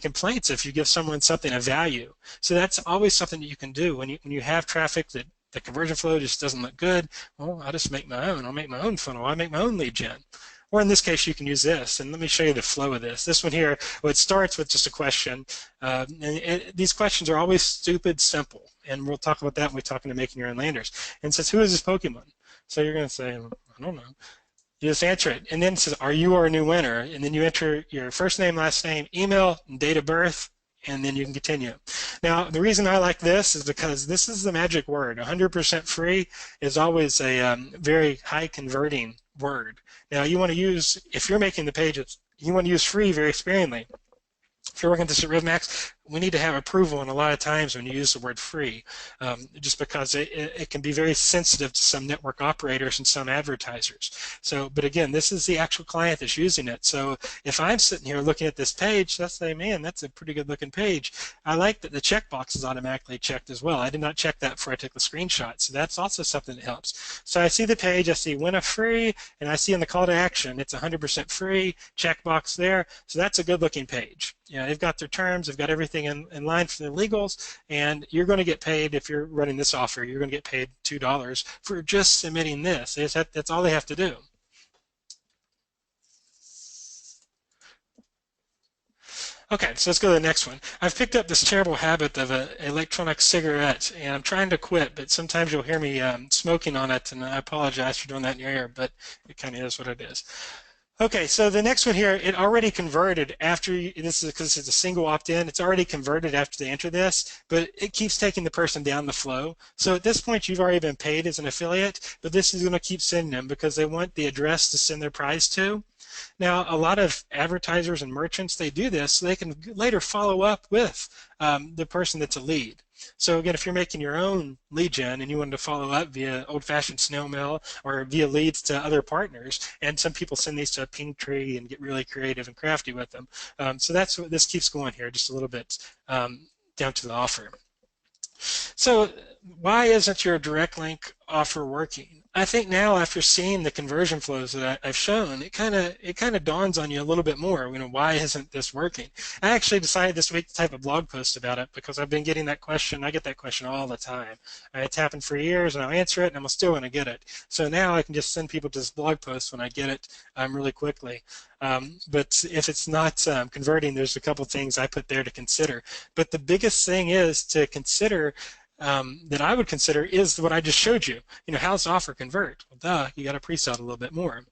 complaints if you give someone something of value. So that's always something that you can do when you have traffic that the conversion flow just doesn't look good. Well, I'll just make my own. I'll make my own funnel. I'll make my own lead gen. Or in this case, you can use this. And let me show you the flow of this. This one here, well, it starts with just a question. These questions are always stupid simple. And we'll talk about that when we're talking to making your own landers. And it says, who is this Pokemon? So you're going to say, I don't know. You just answer it. And then it says, are you our new winner? And then you enter your first name, last name, email, and date of birth, and then you can continue. Now, the reason I like this is because this is the magic word. 100% free is always a very high converting word. Now, you want to use, if you're making the pages, you want to use free very sparingly. If you're working this at RevMax, we need to have approval, and a lot of times when you use the word free, just because it can be very sensitive to some network operators and some advertisers. So, but again, this is the actual client that's using it. So if I'm sitting here looking at this page, I'll say, man, that's a pretty good looking page. I like that the checkbox is automatically checked as well. I did not check that before I took the screenshot. So that's also something that helps. So I see the page, I see win a free, and I see in the call to action, it's 100% free, checkbox there. So that's a good looking page. They've got their terms, they've got everything in line for their legals, and you're going to get paid, if you're running this offer, you're going to get paid $2 for just submitting this. That's all they have to do. Okay, so let's go to the next one. I've picked up this terrible habit of an electronic cigarette, and I'm trying to quit, but sometimes you'll hear me smoking on it, and I apologize for doing that in your ear, but it kind of is what it is. Okay, so the next one here, it already converted after, this is because it's a single opt-in, it's already converted after they enter this, but it keeps taking the person down the flow. So at this point, you've already been paid as an affiliate, but this is going to keep sending them because they want the address to send their prize to. Now, a lot of advertisers and merchants, they do this so they can later follow up with the person that's a lead. So again, if you're making your own lead gen and you want to follow up via old-fashioned snail mail or via leads to other partners, and some people send these to a ping tree and get really creative and crafty with them. So that's what this keeps going here, just a little bit down to the offer. So why isn't your direct link offer working? I think now, after seeing the conversion flows that I've shown, it kind of dawns on you a little bit more. Why isn't this working? I actually decided this week to type a blog post about it because I've been getting that question. I get that question all the time. It's happened for years, and I'll answer it, and I'm still going to get it. So now I can just send people to this blog post when I get it really quickly. But if it's not converting, there's a couple things I put there to consider. But the biggest thing is to consider that I would consider is what I just showed you. How does offer convert? Well, duh, you got to pre-sell it a little bit more.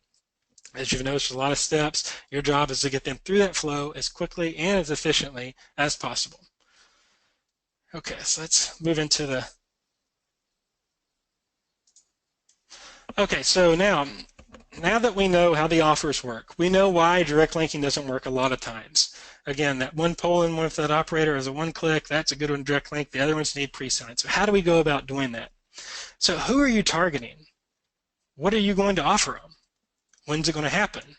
As you've noticed, there's a lot of steps. Your job is to get them through that flow as quickly and as efficiently as possible. Okay, so let's move into the Okay, so now that we know how the offers work, we know why direct linking doesn't work a lot of times. Again, that one poll in with that operator is a one click, that's a good one direct link, the other ones need pre-signed. So how do we go about doing that? So who are you targeting? What are you going to offer them? When's it going to happen?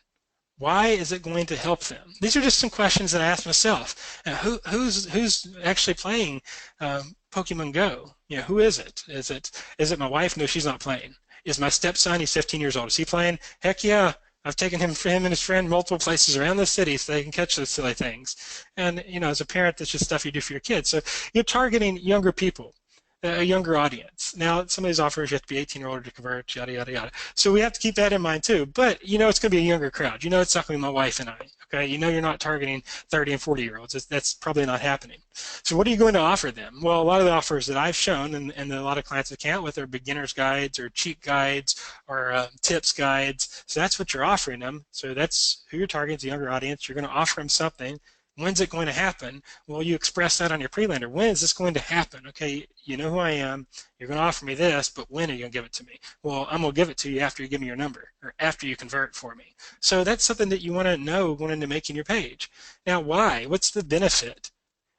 Why is it going to help them? These are just some questions that I ask myself. Who's actually playing Pokemon Go? Who is it? Is it my wife? No, she's not playing. Is my stepson? He's 15 years old. Is he playing? Heck yeah. I've taken him and his friend multiple places around the city so they can catch those silly things. And as a parent, that's just stuff you do for your kids. So you're targeting younger people, a younger audience. Now, some of these offers you have to be 18 or older to convert, yada, yada, yada. So we have to keep that in mind too. But it's going to be a younger crowd. It's not going to be my wife and I. Okay, you're not targeting 30 and 40-year-olds. That's probably not happening. So what are you going to offer them? Well, a lot of the offers that I've shown and a lot of clients account with are beginner's guides or cheat guides or tips guides. So that's what you're offering them. So that's who you're targeting, the younger audience. You're going to offer them something. When's it going to happen? Well, you express that on your pre-lander. When is this going to happen? Okay, you know who I am. You're going to offer me this, but when are you going to give it to me? Well, I'm going to give it to you after you give me your number or after you convert for me. So that's something that you want to know going into making your page. Now, why? What's the benefit?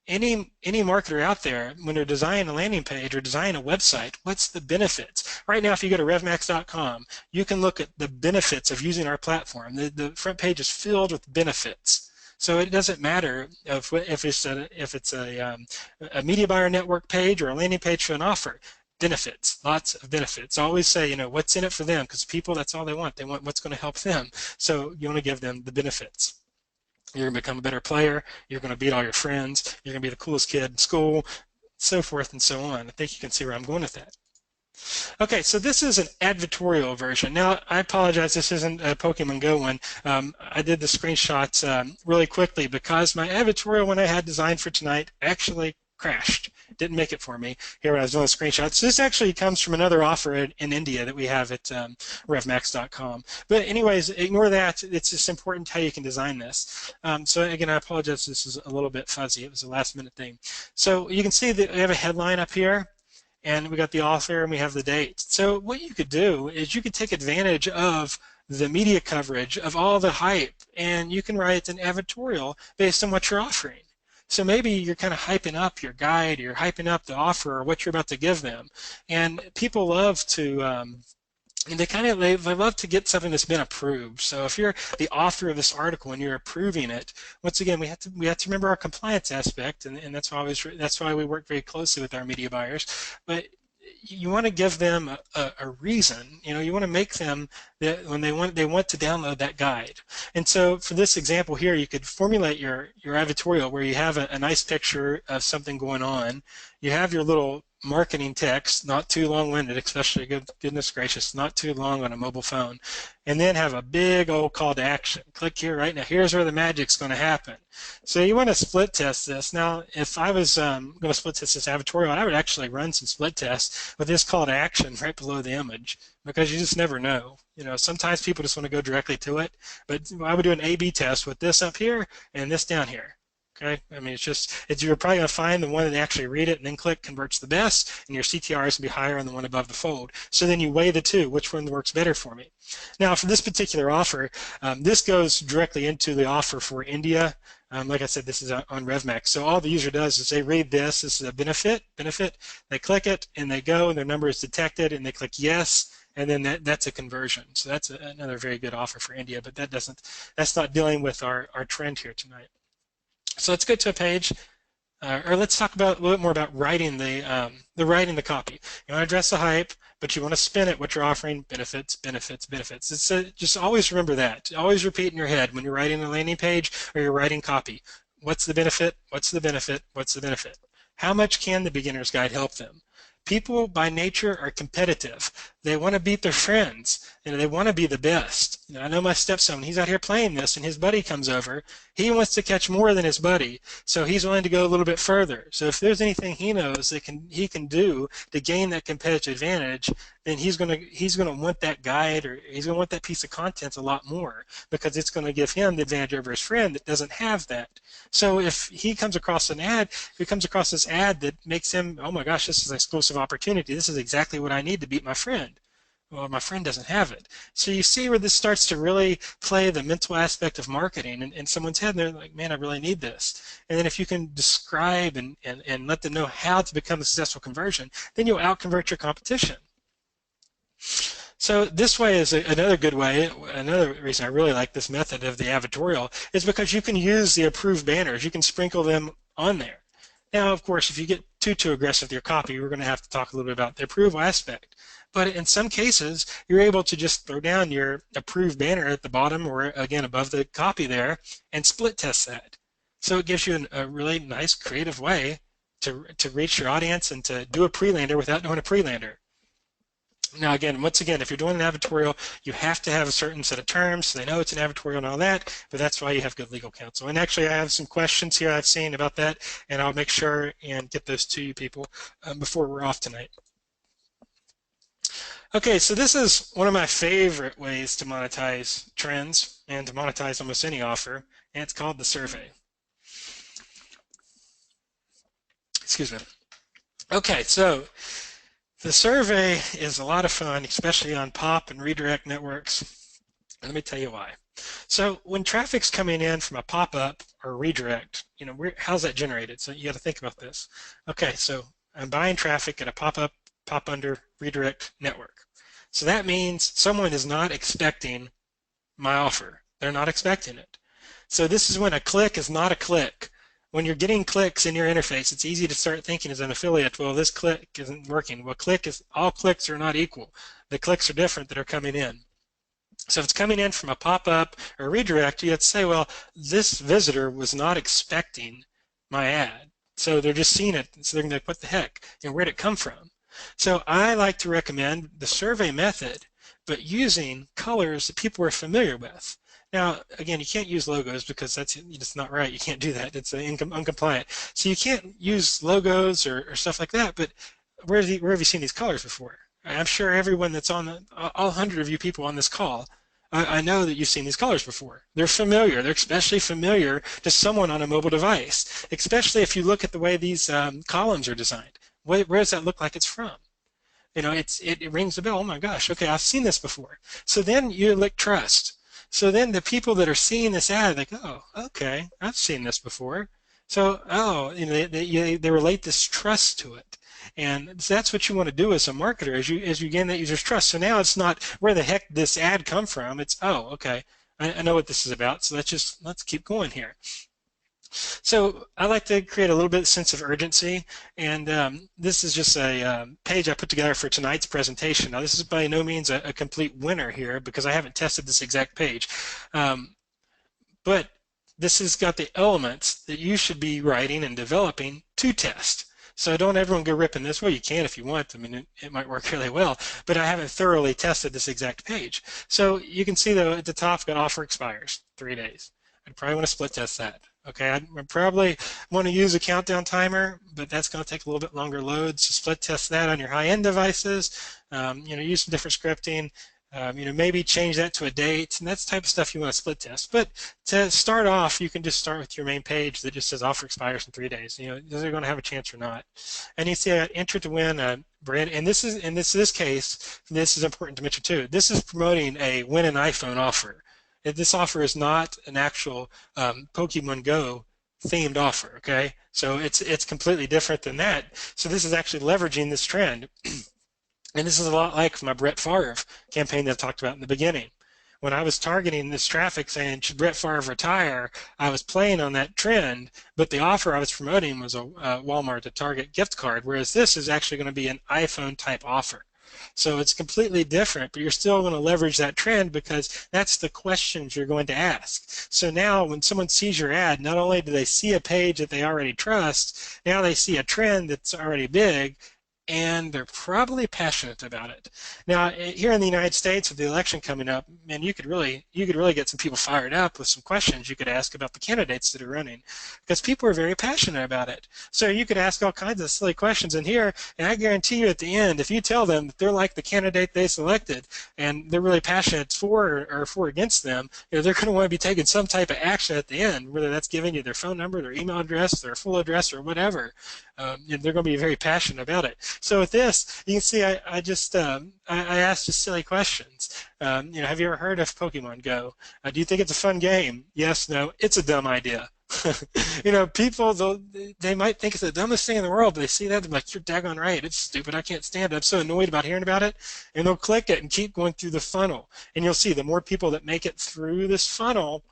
Any marketer out there, when they're designing a landing page or designing a website, what's the benefits? Right now, if you go to RevMax.com, you can look at the benefits of using our platform. The front page is filled with benefits. So it doesn't matter if it's a media buyer network page or a landing page for an offer. Benefits, lots of benefits. Always say, what's in it for them, because people, that's all they want. They want what's going to help them. So you want to give them the benefits. You're going to become a better player. You're going to beat all your friends. You're going to be the coolest kid in school, so forth and so on. I think you can see where I'm going with that. Okay, so this is an advertorial version. Now, I apologize, this isn't a Pokemon Go one. I did the screenshots really quickly because my advertorial one I had designed for tonight actually crashed. Didn't make it for me here when I was doing the screenshots. So this actually comes from another offer in India that we have at RevMax.com. But anyways, ignore that. It's just important how you can design this. So again, I apologize, this is a little bit fuzzy. It was a last minute thing. So you can see that we have a headline up here. And we got the author and we have the date. So what you could do is you could take advantage of the media coverage of all the hype, and you can write an advertorial based on what you're offering. So maybe you're kind of hyping up your guide, you're hyping up the offer or what you're about to give them. And people love to and they love to get something that's been approved. So if you're the author of this article and you're approving it, once again we have to remember our compliance aspect, and that's why we work very closely with our media buyers. But you want to give them a reason. You want to make them that when they want to download that guide. And so for this example here, you could formulate your advertorial where you have a nice picture of something going on. You have your little marketing text, not too long-winded, especially, goodness gracious, not too long on a mobile phone, and then have a big old call to action. Click here right now. Here's where the magic's going to happen. So you want to split test this. Now, if I was going to split test this advertorial, I would actually run some split tests with this call to action right below the image, because you just never know. Sometimes people just want to go directly to it, but I would do an A/B test with this up here and this down here. Okay, I mean, you're probably going to find the one that actually read it and then click converts the best, and your CTR is going to be higher on the one above the fold. So then you weigh the two, which one works better for me. Now, for this particular offer, this goes directly into the offer for India. Like I said, this is on RevMax. So all the user does is they read this. This is a benefit. They click it, and they go, and their number is detected, and they click yes. And then that's a conversion. So that's another very good offer for India, but that's not dealing with our trend here tonight. So let's go to a page, or let's talk a little bit more about writing writing the copy. You want to address the hype, but you want to spin it. What you're offering: benefits, benefits, benefits. Just always remember that. Always repeat in your head when you're writing a landing page or you're writing copy. What's the benefit? What's the benefit? What's the benefit? How much can the beginner's guide help them? People by nature are competitive. They want to beat their friends. They want to be the best. I know my stepson, he's out here playing this, and his buddy comes over. He wants to catch more than his buddy, so he's willing to go a little bit further. So if there's anything he knows that he can do to gain that competitive advantage, then he's going to want that guide, or he's going to want that piece of content a lot more, because it's going to give him the advantage over his friend that doesn't have that. So if he comes across this ad that makes him, oh my gosh, this is an exclusive opportunity. This is exactly what I need to beat my friend. Well, my friend doesn't have it. So you see where this starts to really play the mental aspect of marketing in someone's head, and they're like, man, I really need this. And then if you can describe and let them know how to become a successful conversion, then you'll out-convert your competition. So this way is another good way. Another reason I really like this method of the advertorial is because you can use the approved banners. You can sprinkle them on there. Now, of course, if you get too aggressive with your copy, we're going to have to talk a little bit about the approval aspect. But in some cases, you're able to just throw down your approved banner at the bottom or, again, above the copy there and split test that. So it gives you a really nice, creative way to reach your audience and to do a pre-lander without doing a pre-lander. Now, again, once again, if you're doing an advertorial, you have to have a certain set of terms so they know it's an advertorial and all that, but that's why you have good legal counsel. And actually, I have some questions here I've seen about that, and I'll make sure and get those to you people before we're off tonight. Okay, so this is one of my favorite ways to monetize trends and to monetize almost any offer, and it's called the survey. Excuse me. Okay, so the survey is a lot of fun, especially on pop and redirect networks. Let me tell you why. So when traffic's coming in from a pop-up or redirect, how's that generated? So you got to think about this. Okay, so I'm buying traffic at a pop-up, pop-under, redirect network. So that means someone is not expecting my offer. They're not expecting it. So this is when a click is not a click. When you're getting clicks in your interface, it's easy to start thinking as an affiliate, well, this click isn't working. Well, all clicks are not equal. The clicks are different that are coming in. So if it's coming in from a pop-up or redirect, you have to say, well, this visitor was not expecting my ad. So they're just seeing it. So they're going to be like, what the heck? And where'd it come from? So I like to recommend the survey method, but using colors that people are familiar with. Now, again, you can't use logos because that's just not right. You can't do that. It's uncompliant. So you can't use logos or stuff like that, but where have you seen these colors before? I'm sure everyone that's on all 100 of you people on this call, I know that you've seen these colors before. They're familiar. They're especially familiar to someone on a mobile device, especially if you look at the way these columns are designed. Where does that look like it's from? It rings a bell. Oh my gosh, okay, I've seen this before. So then you click trust. So then the people that are seeing this ad, they go, oh, okay, I've seen this before. So, they relate this trust to it. And so that's what you want to do as a marketer as you gain that user's trust. So now it's not where the heck this ad come from. It's, oh, okay, I know what this is about. So let's keep going here. So I like to create a little bit of sense of urgency, and this is just a page I put together for tonight's presentation. Now this is by no means a complete winner here because I haven't tested this exact page, but this has got the elements that you should be writing and developing to test. So don't everyone go ripping this. Well, you can if you want. I mean, it might work really well, but I haven't thoroughly tested this exact page. So you can see though at the top, got offer expires 3 days. I'd probably want to split test that. Okay, I probably want to use a countdown timer, but that's going to take a little bit longer load. So split test that on your high-end devices. Use some different scripting. Maybe change that to a date, and that's the type of stuff you want to split test. But to start off, you can just start with your main page that just says offer expires in 3 days. Is it going to have a chance or not? And you see, enter to win a brand. And this case, this is important to mention too. This is promoting a win an iPhone offer. This offer is not an actual Pokemon Go themed offer, okay? So it's completely different than that. So this is actually leveraging this trend. And this is a lot like my Brett Favre campaign that I talked about in the beginning. When I was targeting this traffic saying, should Brett Favre retire, I was playing on that trend, but the offer I was promoting was a Walmart, a Target gift card, whereas this is actually going to be an iPhone type offer. So it's completely different, but you're still going to leverage that trend because that's the questions you're going to ask. So now when someone sees your ad, not only do they see a page that they already trust, now they see a trend that's already big, and they're probably passionate about it. Now, here in the United States, with the election coming up, man, you could really get some people fired up with some questions you could ask about the candidates that are running, because people are very passionate about it. So you could ask all kinds of silly questions in here, and I guarantee you at the end, if you tell them that they're like the candidate they selected, and they're really passionate for or for against them, they're going to want to be taking some type of action at the end, whether that's giving you their phone number, their email address, their full address, or whatever. and they're going to be very passionate about it. So with this, you can see I just I asked just silly questions. Have you ever heard of Pokemon Go? Do you think it's a fun game? Yes, no, it's a dumb idea. People, they might think it's the dumbest thing in the world, but they see that, they're like, you're daggone right, it's stupid, I can't stand it, I'm so annoyed about hearing about it, and they'll click it and keep going through the funnel. And you'll see the more people that make it through this funnel,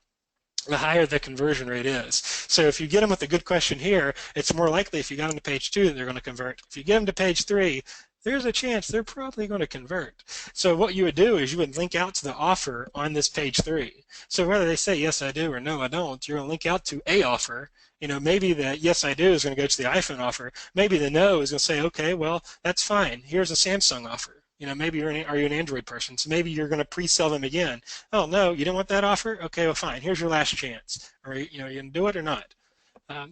the higher the conversion rate is. So if you get them with a good question here, it's more likely if you got them to page 2 that they're going to convert. If you get them to page 3, there's a chance they're probably going to convert. So what you would do is you would link out to the offer on this page 3. So whether they say yes I do or no I don't, you're going to link out to a offer. Maybe the yes I do is going to go to the iPhone offer. Maybe the no is going to say, okay, well, that's fine. Here's a Samsung offer. Maybe are you an Android person? So maybe you're going to pre-sell them again. Oh, no, you don't want that offer? Okay, well, fine. Here's your last chance. Are you going to do it or not?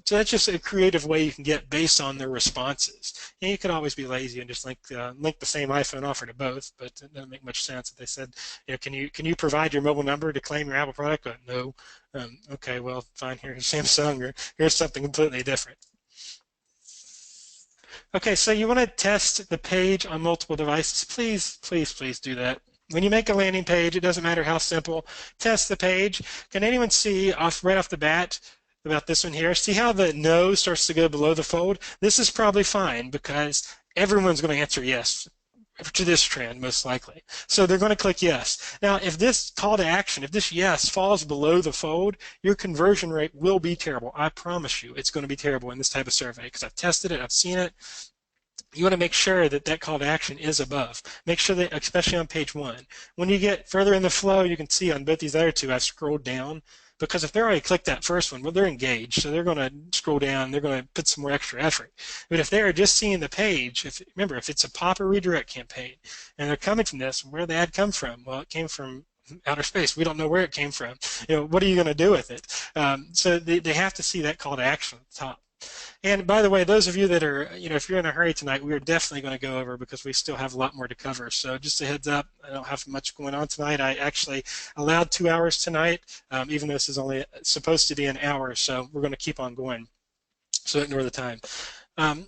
So that's just a creative way you can get based on their responses. And you could always be lazy and just link the same iPhone offer to both, but it doesn't make much sense. If they said, can you provide your mobile number to claim your Apple product? No. Okay, well, fine. Here's Samsung, or here's something completely different. Okay, so you want to test the page on multiple devices. Please, please, please do that. When you make a landing page, it doesn't matter how simple, test the page. Can anyone see right off the bat about this one here? See how the no starts to go below the fold? This is probably fine because everyone's going to answer yes to this trend, most likely. So they're going to click yes. Now, if this call to action, if this yes falls below the fold, your conversion rate will be terrible. I promise you it's going to be terrible in this type of survey because I've tested it, I've seen it. You want to make sure that that call to action is above. Make sure that, especially on page 1. When you get further in the flow, you can see on both these other two, I've scrolled down. Because if they already clicked that first one, well, they're engaged, so they're going to scroll down, they're going to put some more extra effort. But if they're just seeing the page, remember, if it's a pop or redirect campaign, and they're coming from this, where did the ad come from? Well, it came from outer space. We don't know where it came from. What are you going to do with it? So they have to see that call to action at the top. And by the way, those of you that are, if you're in a hurry tonight, we are definitely going to go over because we still have a lot more to cover. So just a heads up, I don't have much going on tonight. I actually allowed 2 hours tonight, even though this is only supposed to be an hour. So we're going to keep on going. So ignore the time.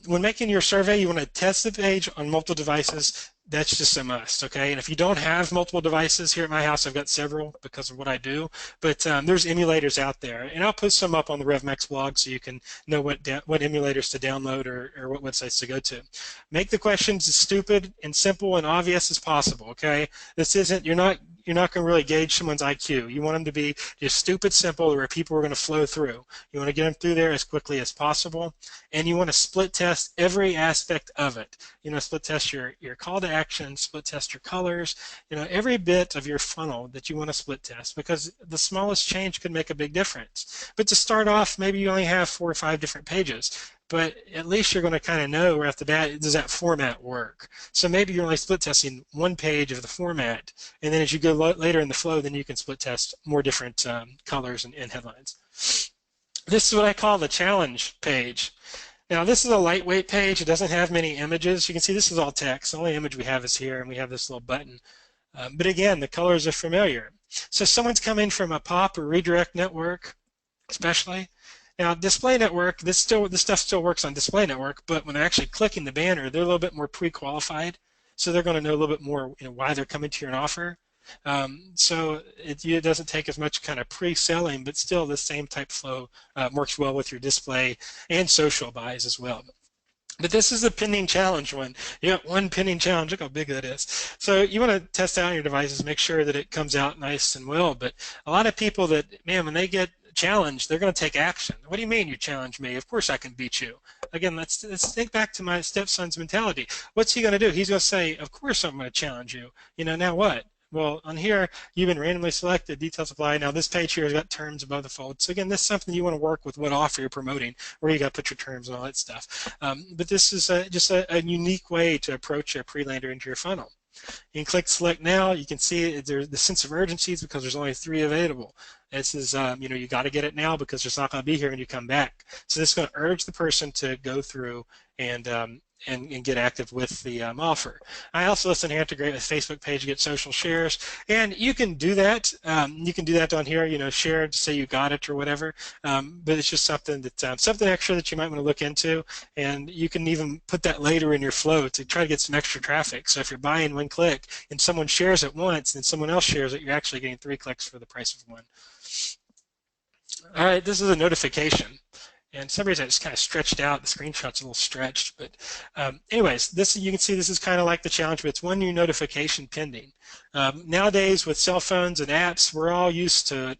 When making your survey, you want to test the page on multiple devices. That's just a must, okay? And if you don't have multiple devices, here at my house I've got several because of what I do, but there's emulators out there, and I'll put some up on the RevMax blog so you can know what emulators to download or what websites to go to. Make the questions as stupid and simple and obvious as possible, okay? This isn't, you're not going to really gauge someone's IQ. You want them to be just stupid simple where people are going to flow through. You want to get them through there as quickly as possible, and you want to split test every aspect of it. Split test your call to action, split test your colors, every bit of your funnel that you want to split test, because the smallest change could make a big difference. But to start off, maybe you only have 4 or 5 different pages, but at least you're going to kind of know right off the bat, does that format work? So maybe you're only split testing 1 page of the format, and then as you go later in the flow, then you can split test more different colors and headlines. This is what I call the challenge page. Now this is a lightweight page. It doesn't have many images. You can see this is all text. The only image we have is here, and we have this little button. But again, the colors are familiar. So someone's coming from a pop or redirect network, especially. Now, display network, this stuff still works on display network, but when they're actually clicking the banner, they're a little bit more pre-qualified, so they're going to know a little bit more why they're coming to your offer. So it doesn't take as much kind of pre-selling, but still the same type flow works well with your display and social buys as well. But this is a pending challenge one. You got 1 pending challenge. Look how big that is. So you want to test out your devices, make sure that it comes out nice and well. But a lot of people that, man, when they get challenged, they're going to take action. What do you mean you challenge me? Of course I can beat you. Again, let's think back to my stepson's mentality. What's he going to do? He's going to say, of course I'm going to challenge you. Now what? Well, on here, you've been randomly selected, details apply. Now, this page here has got terms above the fold. So, again, this is something you want to work with what offer you're promoting, where you got to put your terms and all that stuff. But this is just a unique way to approach a pre-lander into your funnel. You can click Select Now. You can see there's the sense of urgency is because there's only 3 available. This is, you got to get it now because it's not going to be here when you come back. So this is going to urge the person to go through and and get active with the offer. I also listen here, integrate with Facebook page, get social shares, and you can do that. You can do that on here, you know, share to say you got it or whatever. But it's just something that something extra that you might want to look into, and you can even put that later in your flow to try to get some extra traffic. So if you're buying one click and someone shares it once and someone else shares it, you're actually getting 3 clicks for the price of one. All right, this is a notification. And for some reason, it's kind of stretched out. The screenshot's a little stretched. But anyways, this you can see this is kind of like the challenge, but it's one new notification pending. Nowadays, with cell phones and apps, we're all used to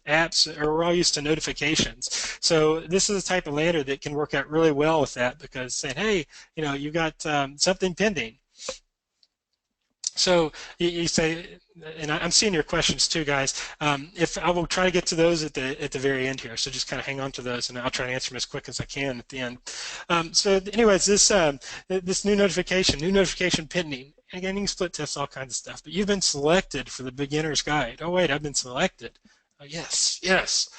we're all used to notifications. So this is a type of lander that can work out really well with that, because saying, hey, you know, you got something pending. So you say, and I'm seeing your questions too, guys. If I will try to get to those at the very end here, so just kind of hang on to those, and I'll try to answer them as quick as I can at the end. So, anyways, this new notification pending. Again, you can split test all kinds of stuff, but you've been selected for the beginner's guide. Oh wait, I've been selected. Oh, yes, yes.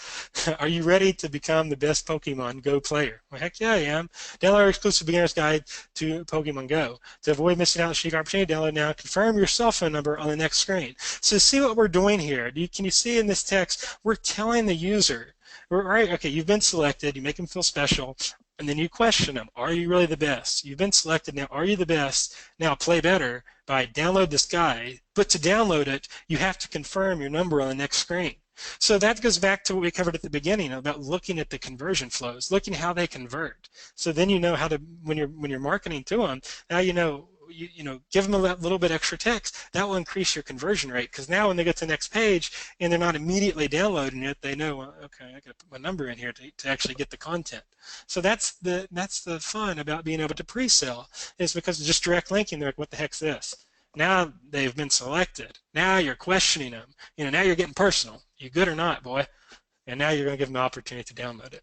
Are you ready to become the best Pokemon Go player? Well, heck yeah, I am. Download our exclusive beginner's guide to Pokemon Go. To avoid missing out on the unique opportunity, download now. Confirm your cell phone number on the next screen. So see what we're doing here. Can you see in this text, we're telling the user, right, okay, you've been selected, you make them feel special, and then you question them. Are you really the best? You've been selected, now are you the best? Now play better by download this guide. But to download it, you have to confirm your number on the next screen. So that goes back to what we covered at the beginning about looking at the conversion flows, looking how they convert. So then you know how to, when you're marketing to them, now you know, give them a little bit extra text. That will increase your conversion rate, because now when they get to the next page and they're not immediately downloading it, they know, well, okay, I got to put my number in here to actually get the content. So that's the fun about being able to pre-sell, is because it's just direct linking. They're like, what the heck's this? Now they've been selected. Now you're questioning them. Now you're getting personal. You good or not, boy? And now you're going to give them the opportunity to download it.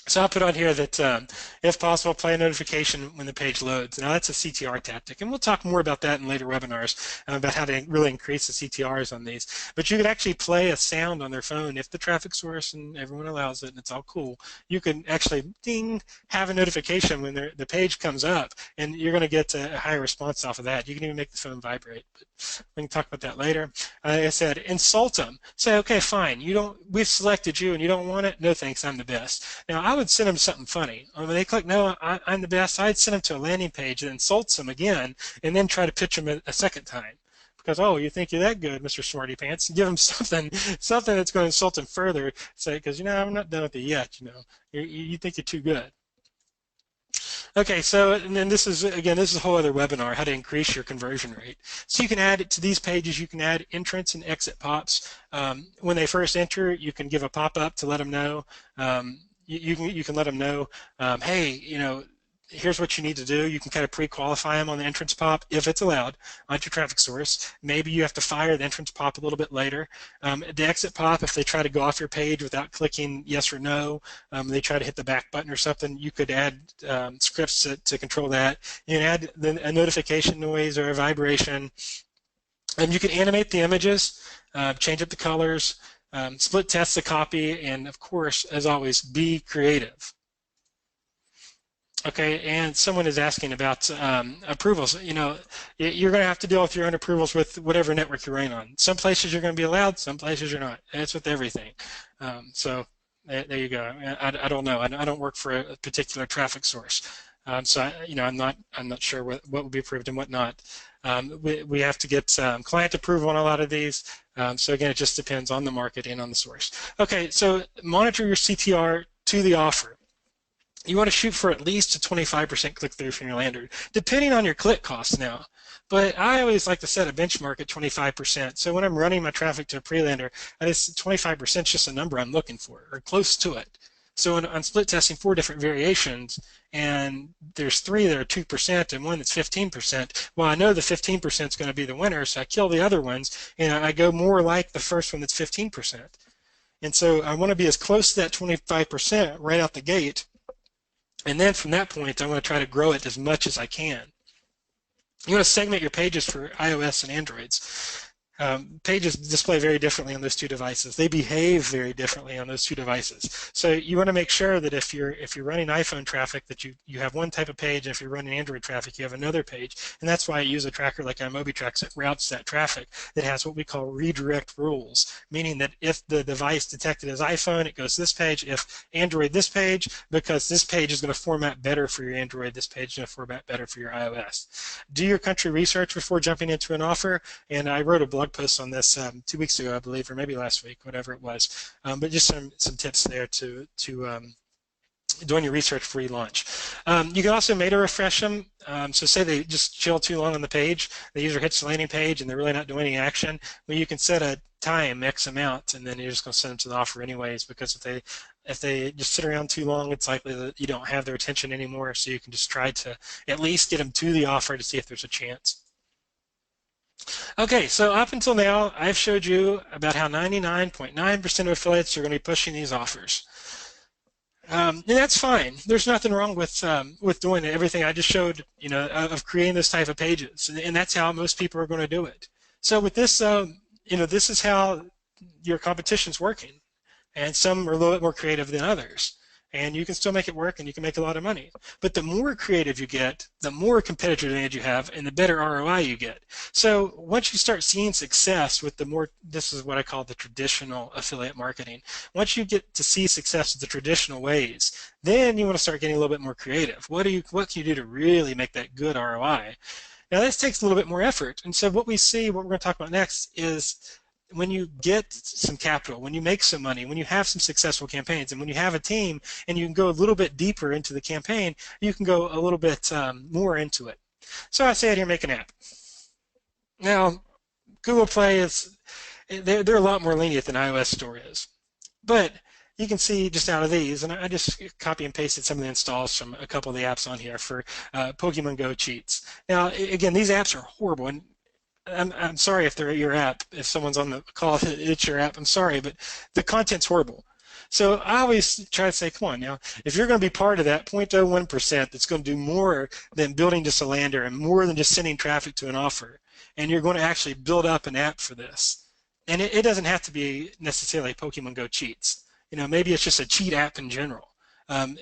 So I'll put on here that if possible, play a notification when the page loads. Now that's a CTR tactic, and we'll talk more about that in later webinars about how to really increase the CTRs on these. But you could actually play a sound on their phone if the traffic source and everyone allows it, and it's all cool. You can actually ding, have a notification when the page comes up, and you're going to get a higher response off of that. You can even make the phone vibrate. But we can talk about that later. Like I said, insult them. Say, okay, fine. We've selected you, and you don't want it. No thanks. I'm the best. Now I would send them something funny. When they click, no, I'm the best, I'd send them to a landing page that insults them again, and then try to pitch them a second time. Because, oh, you think you're that good, Mr. Smarty Pants? Give them something that's going to insult them further. Say, because, I'm not done with it yet, You think you're too good. Okay, so and then this is a whole other webinar, how to increase your conversion rate. So you can add to these pages, you can add entrance and exit pops. When they first enter, you can give a pop-up to let them know. You can let them know, hey, here's what you need to do. You can kind of pre-qualify them on the entrance pop if it's allowed on your traffic source. Maybe you have to fire the entrance pop a little bit later. The exit pop, if they try to go off your page without clicking yes or no, they try to hit the back button or something, you could add scripts to control that. You can add a notification noise or a vibration. You can animate the images, change up the colors, split test the copy, and of course, as always, be creative. Okay, and someone is asking about approvals. You're going to have to deal with your own approvals with whatever network you're running on. Some places you're going to be allowed, some places you're not. It's with everything. So there you go. I don't know. I don't work for a particular traffic source, so I'm not sure what will be approved and what not. We have to get client approval on a lot of these. So again, it just depends on the market and on the source. Okay, so monitor your CTR to the offer. You want to shoot for at least a 25% click-through from your lander, depending on your click costs now. But I always like to set a benchmark at 25%. So when I'm running my traffic to a pre-lander, 25% is just a number I'm looking for, or close to it. So on split testing 4 different variations, and there's 3 that are 2% and 1 that's 15%. Well, I know the 15% is going to be the winner, so I kill the other ones, and I go more like the first one that's 15%. And so I want to be as close to that 25% right out the gate. And then from that point, I want to try to grow it as much as I can. You want to segment your pages for iOS and Androids. pages display very differently on those two devices. They behave very differently on those two devices. So you want to make sure that if you're running iPhone traffic, that you have one type of page, and if you're running Android traffic, you have another page. And that's why I use a tracker like iMobiTrax that routes that traffic, that has what we call redirect rules, meaning that if the device detected as iPhone, it goes to this page. If Android, this page, because this page is going to format better for your Android, this page is going to format better for your iOS. Do your country research before jumping into an offer. And I wrote a blog post on this 2 weeks ago, I believe, or maybe last week, whatever it was. But just some tips there to doing your research before you launch. You can also meta refresh them. So say they just chill too long on the page, the user hits the landing page and they're really not doing any action. Well, you can set a time X amount, and then you're just going to send them to the offer anyways, because if they just sit around too long, it's likely that you don't have their attention anymore. So you can just try to at least get them to the offer to see if there's a chance. Okay, so up until now, I've showed you about how 99.9% of affiliates are going to be pushing these offers. And that's fine. There's nothing wrong with doing everything I just showed, of creating this type of pages, and that's how most people are going to do it. So with this, this is how your competition's working, and some are a little bit more creative than others. And you can still make it work, and you can make a lot of money. But the more creative you get, the more competitive advantage you have, and the better ROI you get. So once you start seeing success with this is what I call the traditional affiliate marketing. Once you get to see success with the traditional ways, then you want to start getting a little bit more creative. What can you do to really make that good ROI? Now this takes a little bit more effort. And so what we're going to talk about next is when you get some capital, when you make some money, when you have some successful campaigns, and when you have a team and you can go a little bit deeper into the campaign, you can go a little bit more into it. So I say out here, make an app. Now, Google Play they're a lot more lenient than iOS Store is. But you can see just out of these, and I just copy and pasted some of the installs from a couple of the apps on here for Pokemon Go cheats. Now, again, these apps are horrible, and I'm sorry if they're your app, if someone's on the call, it's your app, I'm sorry, but the content's horrible. So I always try to say, come on now, if you're going to be part of that 0.01% that's going to do more than building just a lander and more than just sending traffic to an offer, and you're going to actually build up an app for this, and it doesn't have to be necessarily Pokemon Go cheats. Maybe it's just a cheat app in general, and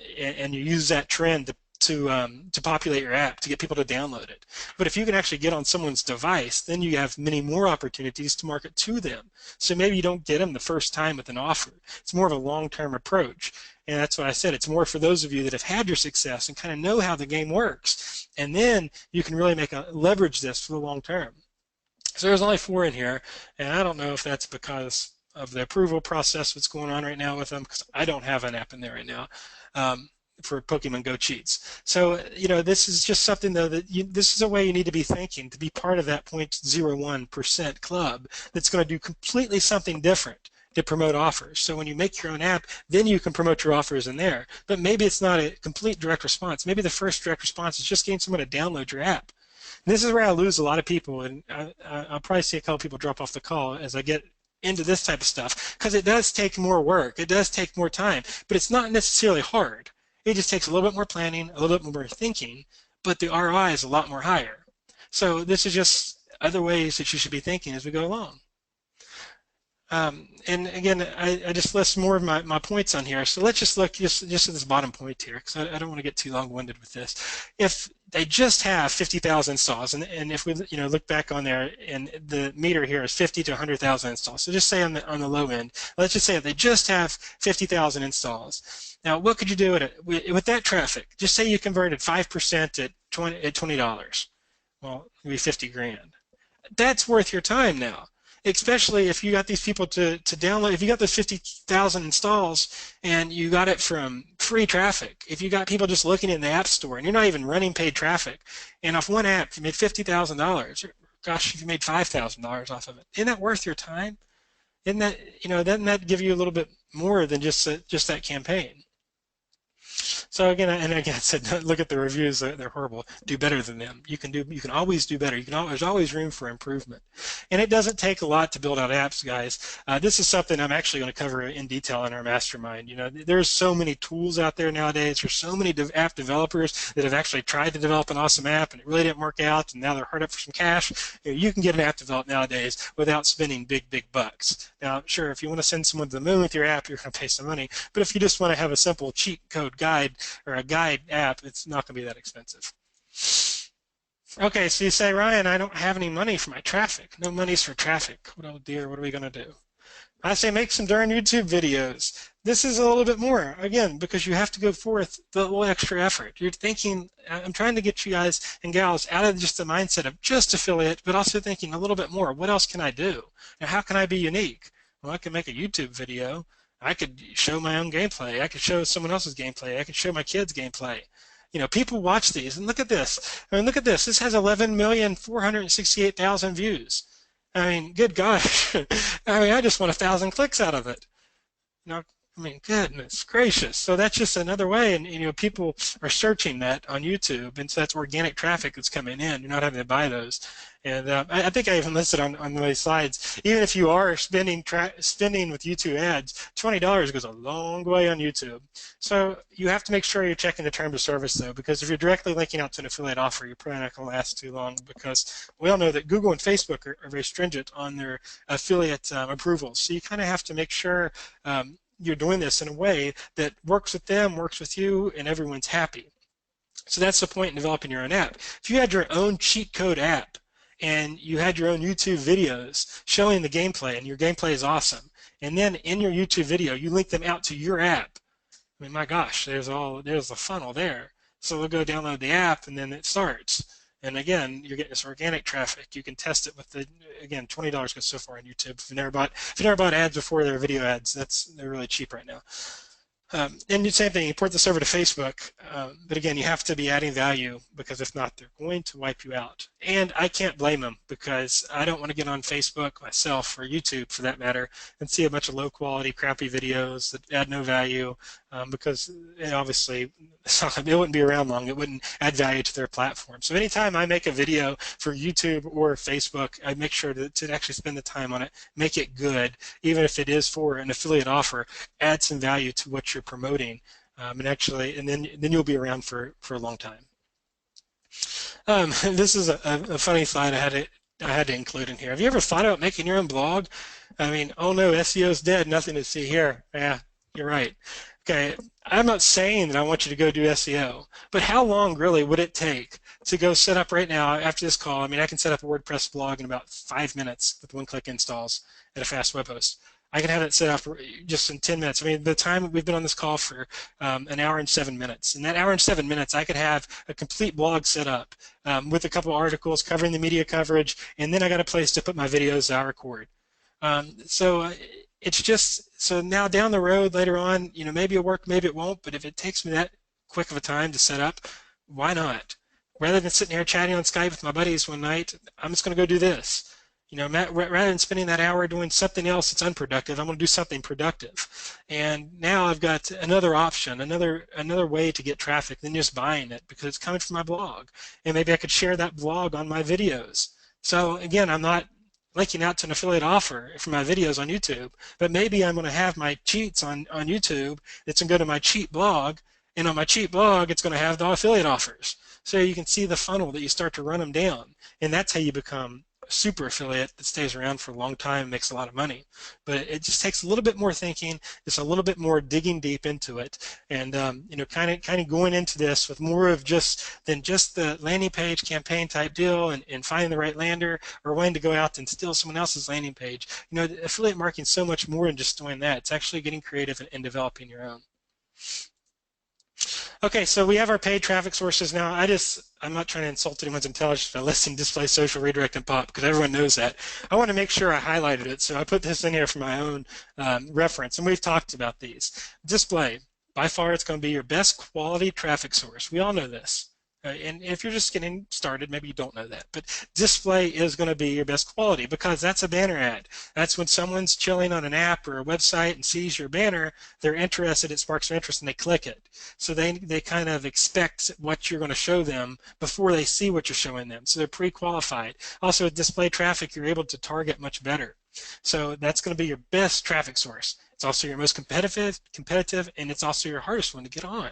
you use that trend to populate your app, to get people to download it. But if you can actually get on someone's device, then you have many more opportunities to market to them. So maybe you don't get them the first time with an offer. It's more of a long-term approach. And that's what I said. It's more for those of you that have had your success and kind of know how the game works. And then you can really leverage this for the long term. So there's only 4 in here, and I don't know if that's because of the approval process that's going on right now with them, because I don't have an app in there right now. For Pokemon Go cheats. So, this is just something, though, that this is a way you need to be thinking, to be part of that 0.01% club that's going to do completely something different to promote offers. So when you make your own app, then you can promote your offers in there. But maybe it's not a complete direct response. Maybe the first direct response is just getting someone to download your app. And this is where I lose a lot of people, and I'll probably see a couple people drop off the call as I get into this type of stuff, because it does take more work. It does take more time, but it's not necessarily hard. It just takes a little bit more planning, a little bit more thinking, but the ROI is a lot more higher. So this is just other ways that you should be thinking as we go along. And again, I just list more of my points on here. So let's just look just at this bottom point here, because I don't want to get too long-winded with this. If they just have 50,000 installs, and if we look back on there, and the meter here is 50 to 100,000 installs. So just say on the low end, let's just say if they just have 50,000 installs. Now, what could you do with that traffic? Just say you converted 5% at $20. Well, it'd be 50 grand. That's worth your time now, especially if you got these people to download. If you got those 50,000 installs and you got it from free traffic, if you got people just looking in the App Store and you're not even running paid traffic, and off one app you made $50,000, gosh, if you made $5,000 off of it, isn't that worth your time? Isn't that, doesn't that give you a little bit more than just that campaign? So again, and again, I said, look at the reviews; they're horrible. Do better than them. You can always do better. There's always room for improvement, and it doesn't take a lot to build out apps, guys. This is something I'm actually going to cover in detail in our mastermind. There's so many tools out there nowadays. There's so many app developers that have actually tried to develop an awesome app, and it really didn't work out, and now they're hard up for some cash. You can get an app developed nowadays without spending big bucks. Now, sure, if you want to send someone to the moon with your app, you're going to pay some money. But if you just want to have a simple cheat code guide or a guide app, it's not going to be that expensive. Okay, so you say, Ryan, I don't have any money for my traffic. No money's for traffic. Oh dear, what are we going to do? I say make some darn YouTube videos. This is a little bit more, again, because you have to go forth the little extra effort. You're thinking, I'm trying to get you guys and gals out of just the mindset of just affiliate, but also thinking a little bit more. What else can I do? Now, how can I be unique? Well, I can make a YouTube video. I could show my own gameplay. I could show someone else's gameplay. I could show my kids' gameplay. People watch these, and look at this. I mean, look at this. This has 11,468,000 views. I mean, good gosh. I mean, I just want 1,000 clicks out of it. I mean, goodness gracious. So that's just another way, and people are searching that on YouTube, and so that's organic traffic that's coming in. You're not having to buy those. And I think I even listed on my slides, even if you are spending with YouTube ads, $20 goes a long way on YouTube. So you have to make sure you're checking the terms of service, though, because if you're directly linking out to an affiliate offer, you're probably not going to last too long, because we all know that Google and Facebook are very stringent on their affiliate approvals. So you kind of have to make sure you're doing this in a way that works with them, works with you, and everyone's happy. So that's the point in developing your own app. If you had your own cheat code app, and you had your own YouTube videos showing the gameplay, and your gameplay is awesome, and then in your YouTube video you link them out to your app, I mean, my gosh, there's a funnel there. So they'll go download the app, and then it starts. And again, you're getting this organic traffic. You can test it with again, $20 goes so far on YouTube. If you never bought ads before, they're video ads. They're really cheap right now. And the same thing, you port this over to Facebook, but again, you have to be adding value, because if not, they're going to wipe you out. And I can't blame them, because I don't want to get on Facebook myself, or YouTube for that matter, and see a bunch of low-quality, crappy videos that add no value, because obviously it wouldn't be around long. It wouldn't add value to their platform. So anytime I make a video for YouTube or Facebook, I make sure to actually spend the time on it, make it good, even if it is for an affiliate offer, add some value to what you're promoting, and then you'll be around for a long time. This is a funny slide I had to include in here. Have you ever thought about making your own blog? I mean, oh no, SEO's dead, nothing to see here. Yeah, you're right. Okay, I'm not saying that I want you to go do SEO, but how long really would it take to go set up right now after this call? I mean, I can set up a WordPress blog in about 5 minutes with one-click installs and a fast web host. I can have it set up just in 10 minutes. I mean, the time we've been on this call for an hour and 7 minutes. In that hour and 7 minutes, I could have a complete blog set up with a couple articles covering the media coverage, and then I got a place to put my videos I record. It's just, so now down the road later on, maybe it'll work, maybe it won't, but if it takes me that quick of a time to set up, why not? Rather than sitting here chatting on Skype with my buddies one night, I'm just going to go do this. Rather than spending that hour doing something else that's unproductive, I'm going to do something productive. And now I've got another option, another way to get traffic than just buying it, because it's coming from my blog. And maybe I could share that blog on my videos. So again, I'm not linking out to an affiliate offer for my videos on YouTube, but maybe I'm going to have my cheats on YouTube. It's going to go to my cheat blog, and on my cheat blog, it's going to have the affiliate offers. So you can see the funnel that you start to run them down, and that's how you become super affiliate that stays around for a long time and makes a lot of money. But it just takes a little bit more thinking, just a little bit more digging deep into it, and kind of going into this with more of than just the landing page campaign type deal and finding the right lander, or wanting to go out and steal someone else's landing page. Affiliate marketing is so much more than just doing that. It's actually getting creative and developing your own. Okay, so we have our paid traffic sources now. I'm not trying to insult anyone's intelligence by listing display, social, redirect, and pop, because everyone knows that. I want to make sure I highlighted it, so I put this in here for my own reference, and we've talked about these. Display, by far it's going to be your best quality traffic source. We all know this. And if you're just getting started, maybe you don't know that. But display is going to be your best quality because that's a banner ad. That's when someone's chilling on an app or a website and sees your banner, they're interested, it sparks their interest, and they click it. So they kind of expect what you're going to show them before they see what you're showing them. So they're pre-qualified. Also, with display traffic, you're able to target much better. So that's going to be your best traffic source. It's also your most competitive, and it's also your hardest one to get on.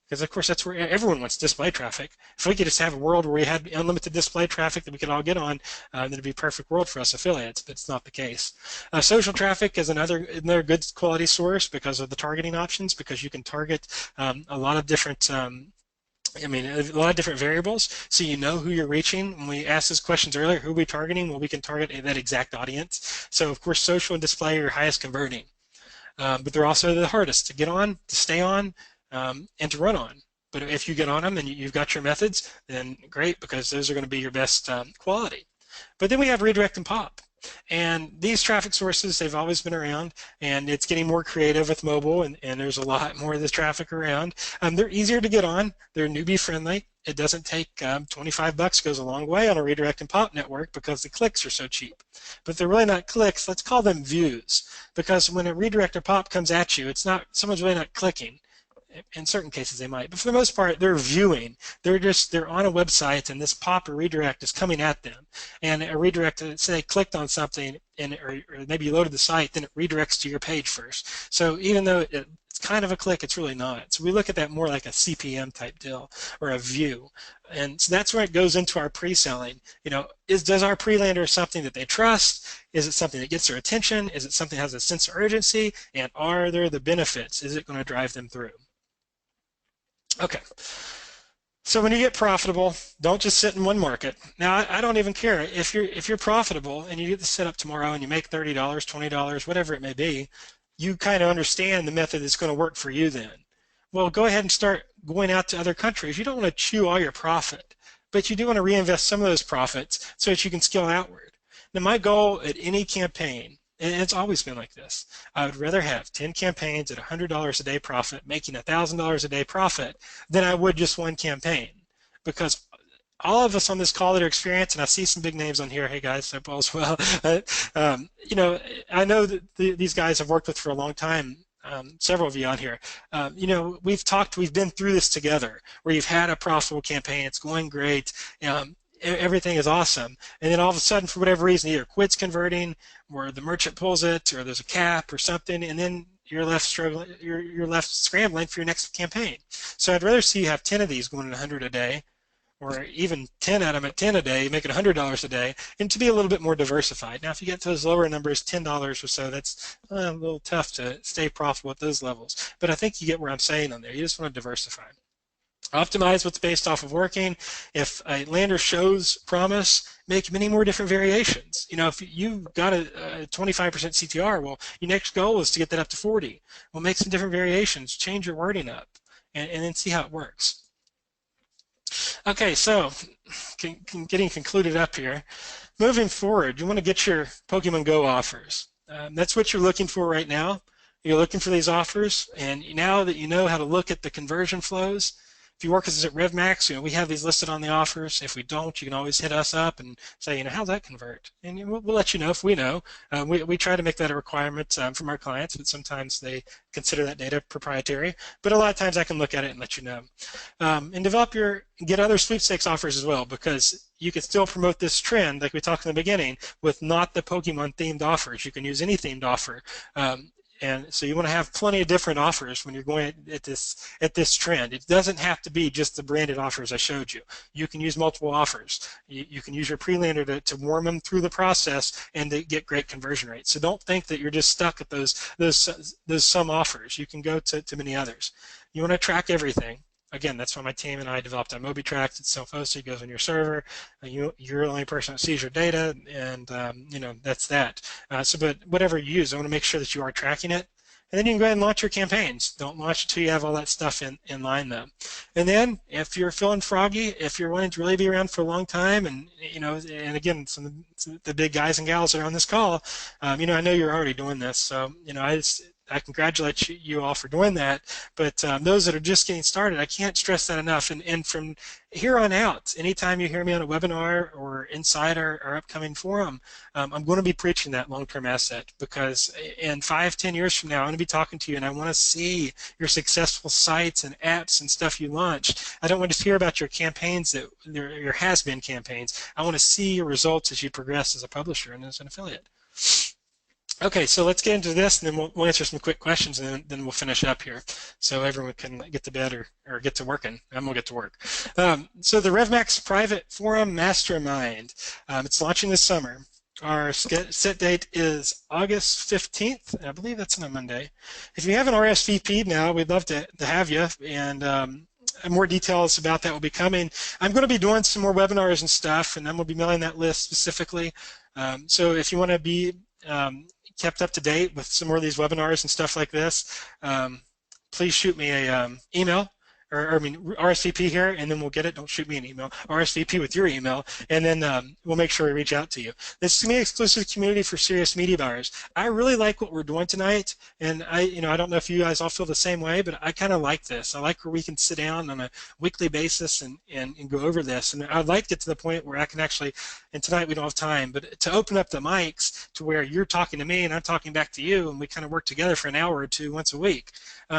Because of course that's where everyone wants display traffic. If we could just have a world where we had unlimited display traffic that we could all get on, then it'd be a perfect world for us affiliates, but it's not the case. Social traffic is another good quality source because of the targeting options, because you can target a lot of different a lot of different variables, so you know who you're reaching. When we asked those questions earlier, who are we targeting? Well, we can target that exact audience. So of course social and display are your highest converting, but they're also the hardest to get on, to stay on, and to run on. But if you get on them and you've got your methods, then great, because those are going to be your best quality. But then we have redirect and pop. And these traffic sources, they've always been around, and it's getting more creative with mobile, and there's a lot more of this traffic around. They're easier to get on. They're newbie friendly. It doesn't take $25, goes a long way on a redirect and pop network because the clicks are so cheap. But they're really not clicks. Let's call them views, because when a redirect or pop comes at you, someone's really not clicking. In certain cases they might, but for the most part they're viewing. They're on a website and this pop or redirect is coming at them, and a redirect, say they clicked on something or maybe you loaded the site, then it redirects to your page first. So even though it's kind of a click, it's really not. So we look at that more like a CPM type deal or a view, and so that's where it goes into our pre-selling. Does our pre-lander something that they trust? Is it something that gets their attention? Is it something that has a sense of urgency? And are there the benefits? Is it going to drive them through? Okay, so when you get profitable, don't just sit in one market. Now, I don't even care if you're profitable and you get to set up tomorrow and you make $30, $20, whatever it may be. You kind of understand the method that's going to work for you then. Well, go ahead and start going out to other countries. You don't want to chew all your profit, but you do want to reinvest some of those profits so that you can scale outward. Now, my goal at any campaign, and it's always been like this, I would rather have 10 campaigns at $100 a day profit, making $1,000 a day profit, than I would just one campaign. Because all of us on this call that are experienced, and I see some big names on here, hey guys, hope all is well. I know that these guys I've worked with for a long time, several of you on here. We've been through this together, where you've had a profitable campaign, it's going great, everything is awesome, and then all of a sudden, for whatever reason, either quits converting, or the merchant pulls it, or there's a cap or something, and then you're left struggling. You're left scrambling for your next campaign. So I'd rather see you have 10 of these going at 100 a day, or even 10 of them at 10 a day, making $100 a day, and to be a little bit more diversified. Now, if you get to those lower numbers, $10 or so, that's a little tough to stay profitable at those levels. But I think you get where I'm saying on there. You just want to diversify. Optimize what's based off of working. If a lander shows promise, make many more different variations. If you've got a 25% CTR, well, your next goal is to get that up to 40. Well, make some different variations, change your wording up, and then see how it works. Okay, so getting concluded up here. Moving forward, you want to get your Pokemon Go offers. That's what you're looking for right now. You're looking for these offers, and now that you know how to look at the conversion flows, if you work with us at RevMax, we have these listed on the offers. If we don't, you can always hit us up and say, how's that convert? And we'll let you know if we know. We try to make that a requirement from our clients, but sometimes they consider that data proprietary. But a lot of times I can look at it and let you know. And get other sweepstakes offers as well, because you can still promote this trend, like we talked in the beginning, with not the Pokemon themed offers. You can use any themed offer. And so you want to have plenty of different offers when you're going at this trend. It doesn't have to be just the branded offers I showed you. You can use multiple offers. You can use your pre-lander to warm them through the process and to get great conversion rates. So don't think that you're just stuck at those some offers. You can go to many others. You want to track everything. Again, that's why my team and I developed our MobiTrack. It's self-hosted, goes on your server. You're the only person that sees your data, and that's that. But whatever you use, I want to make sure that you are tracking it. And then you can go ahead and launch your campaigns. Don't launch until you have all that stuff in line, though. And then, if you're feeling froggy, if you're wanting to really be around for a long time, and and again, some of the big guys and gals that are on this call, I know you're already doing this. So I congratulate you all for doing that. But those that are just getting started, I can't stress that enough. And from here on out, anytime you hear me on a webinar or inside our upcoming forum, I'm going to be preaching that long-term asset, because in 5-10 years from now, I'm going to be talking to you, and I want to see your successful sites and apps and stuff you launched. I don't want to hear about your campaigns, your has-been campaigns. I want to see your results as you progress as a publisher and as an affiliate. Okay, so let's get into this, and then we'll answer some quick questions, and then we'll finish up here, so everyone can get to bed or get to working. I'm gonna get to work. So the RevMax Private Forum Mastermind, it's launching this summer. Our set date is August 15th. I believe that's on a Monday. If you haven't RSVP'd now, we'd love to have you, and more details about that will be coming. I'm going to be doing some more webinars and stuff, and I'm going to be mailing that list specifically. So if you want to be kept up to date with some more of these webinars and stuff like this, please shoot me a email, or RSVP here, and then we'll get it. Don't shoot me an email. RSVP with your email, and then we'll make sure we reach out to you. This is going to be an exclusive community for serious media buyers. I really like what we're doing tonight, and I don't know if you guys all feel the same way, but I kind of like this. I like where we can sit down on a weekly basis and go over this, and I'd like to get to the point where I can actually, and tonight we don't have time, but to open up the mics to where you're talking to me and I'm talking back to you, and we kind of work together for an hour or two once a week.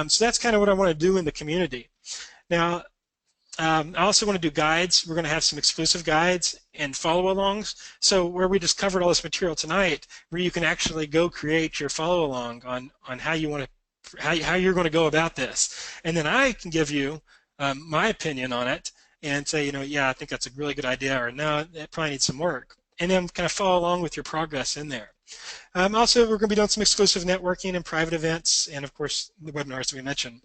So that's kind of what I want to do in the community. Now, I also want to do guides. We're going to have some exclusive guides and follow-alongs. So where we just covered all this material tonight, where you can actually go create your follow-along on how you want to, how you're going to go about this, and then I can give you my opinion on it and say, yeah, I think that's a really good idea, or no, it probably needs some work, and then kind of follow along with your progress in there. Also, we're going to be doing some exclusive networking and private events, and of course the webinars that we mentioned.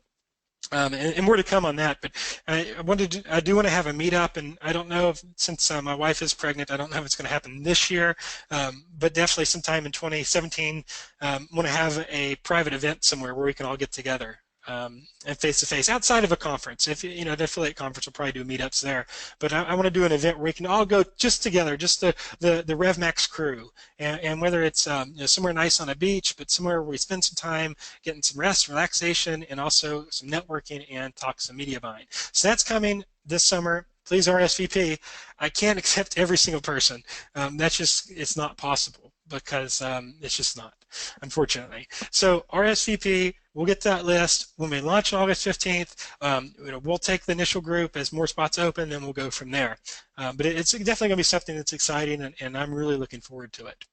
And more to come on that, but I do want to have a meetup, and I don't know if, since my wife is pregnant, I don't know if it's going to happen this year, but definitely sometime in 2017, want to have a private event somewhere where we can all get together. And face-to-face outside of a conference. If the affiliate conference will probably do meetups there, but I want to do an event where we can all go just together, just the RevMax crew, and whether it's somewhere nice on a beach, but somewhere where we spend some time getting some rest, relaxation, and also some networking and talk some media buying. So that's coming this summer. Please RSVP. I can't accept every single person. It's not possible, because it's just not, unfortunately. So RSVP. We'll get that list when we launch on August 15th. We'll take the initial group as more spots open, and we'll go from there. But it's definitely going to be something that's exciting, and I'm really looking forward to it.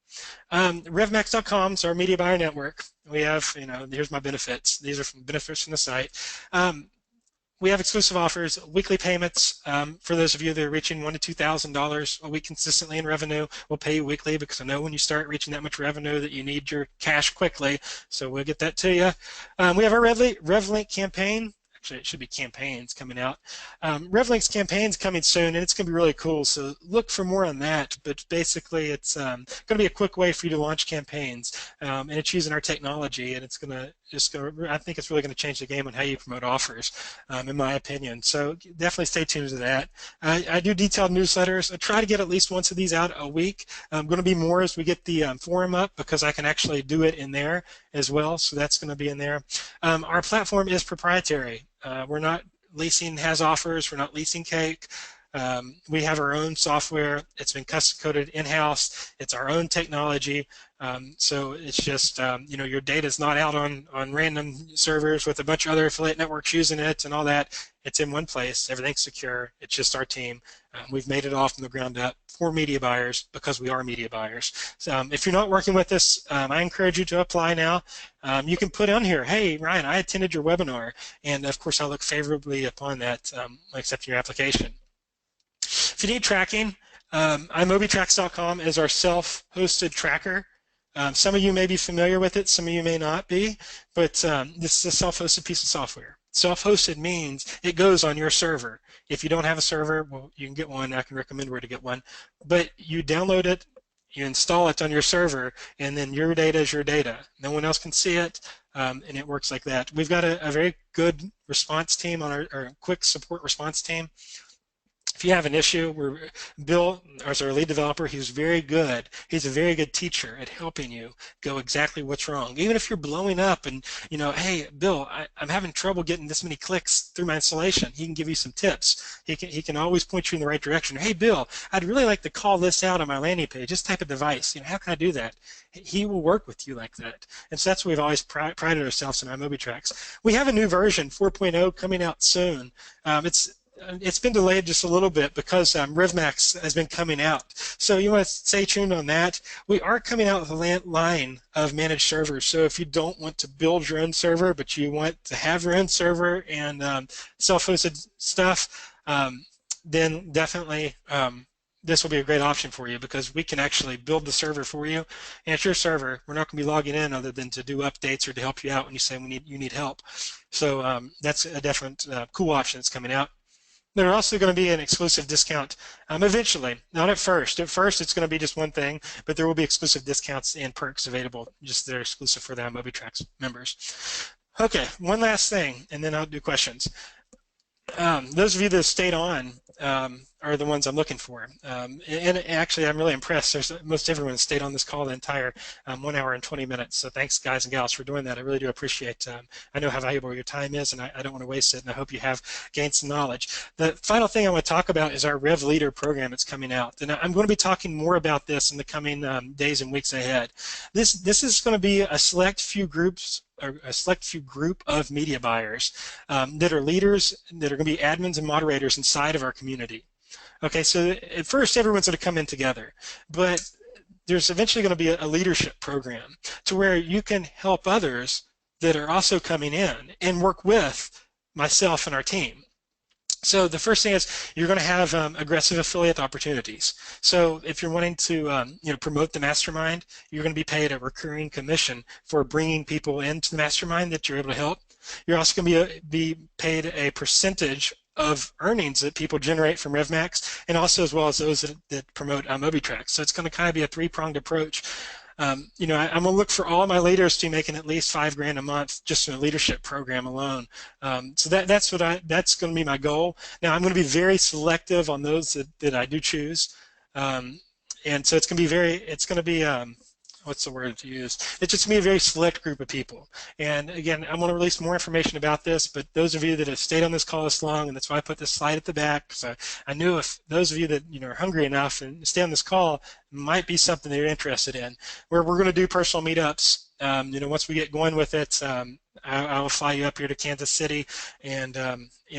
RevMax.com is our media buyer network. We have, here's my benefits. These are benefits from the site. We have exclusive offers, weekly payments. For those of you that are reaching $1,000 to $2,000 a week consistently in revenue, we'll pay you weekly, because I know when you start reaching that much revenue that you need your cash quickly. So we'll get that to you. We have our RevLink campaign. Actually, it should be campaigns coming out. RevLink's campaign's coming soon, and it's going to be really cool, so look for more on that. But basically, it's going to be a quick way for you to launch campaigns, and it's using our technology, and it's going to I think it's really going to change the game on how you promote offers, in my opinion. So definitely stay tuned to that. I do detailed newsletters. I try to get at least once of these out a week. I'm going to be more as we get the forum up, because I can actually do it in there as well, so that's going to be in there. Our platform is proprietary. We're not leasing has offers. We're not leasing cake. We have our own software. It's been custom coded in-house. It's our own technology. So it's just, your data is not out on random servers with a bunch of other affiliate networks using it and all that. It's in one place. Everything's secure. It's just our team. We've made it all from the ground up for media buyers, because we are media buyers. So if you're not working with us, I encourage you to apply now. You can put on here, hey, Ryan, I attended your webinar, and of course I'll look favorably upon that, accepting your application. If you need tracking, iMobiTracks.com is our self-hosted tracker. Some of you may be familiar with it, some of you may not be, but this is a self-hosted piece of software. Self-hosted means it goes on your server. If you don't have a server, well, you can get one. I can recommend where to get one. But you download it, you install it on your server, and then your data is your data. No one else can see it, and it works like that. We've got a very good response team on our quick support response team. if you have an issue, Bill, as our lead developer, he's very good. He's a very good teacher at helping you go exactly what's wrong. Even if you're blowing up and, hey, Bill, I'm having trouble getting this many clicks through my installation, he can give you some tips. He can always point you in the right direction. Hey, Bill, I'd really like to call this out on my landing page. Just type a device. How can I do that? He will work with you like that. And so that's what we've always prided ourselves in iMobiTrax. We have a new version, 4.0, coming out soon. It's been delayed just a little bit because RevMax has been coming out. So you want to stay tuned on that. We are coming out with a line of managed servers. So if you don't want to build your own server, but you want to have your own server and self-hosted stuff, then definitely this will be a great option for you, because we can actually build the server for you, and it's your server. We're not going to be logging in other than to do updates or to help you out when you say you need help. So that's a different cool option that's coming out. There's also going to be an exclusive discount eventually, not at first. At first, it's going to be just one thing, but there will be exclusive discounts and perks available, just they're exclusive for the iMobiTrax members. Okay, one last thing, and then I'll do questions. Those of you that stayed on are the ones I'm looking for. And actually, I'm really impressed. Most everyone stayed on this call the entire 1 hour and 20 minutes. So thanks, guys and gals, for doing that. I really do appreciate it. I know how valuable your time is, and I don't want to waste it, and I hope you have gained some knowledge. The final thing I want to talk about is our Rev Leader program that's coming out. And I'm going to be talking more about this in the coming days and weeks ahead. This is going to be a select few groups, or a select few group of media buyers that are leaders, that are going to be admins and moderators inside of our community. Okay, so at first everyone's going to come in together, but there's eventually going to be a leadership program to where you can help others that are also coming in and work with myself and our team. So the first thing is you're going to have aggressive affiliate opportunities. So if you're wanting to promote the mastermind, you're going to be paid a recurring commission for bringing people into the mastermind that you're able to help. You're also going to be paid a percentage of earnings that people generate from RevMax, and also as well as those that promote iMobiTrax. So it's going to kind of be a three-pronged approach. I'm going to look for all my leaders to be making at least $5,000 a month just in a leadership program alone. So that's going to be my goal. Now I'm going to be very selective on those that I do choose, and so it's going to be what's the word to use? It's just going to be a very select group of people. And again, I'm going to release more information about this, but those of you that have stayed on this call this long, and that's why I put this slide at the back, so I knew if those of you that are hungry enough and stay on this call, might be something that you're interested in. Where we're going to do personal meetups. Once we get going with it, I will fly you up here to Kansas City, and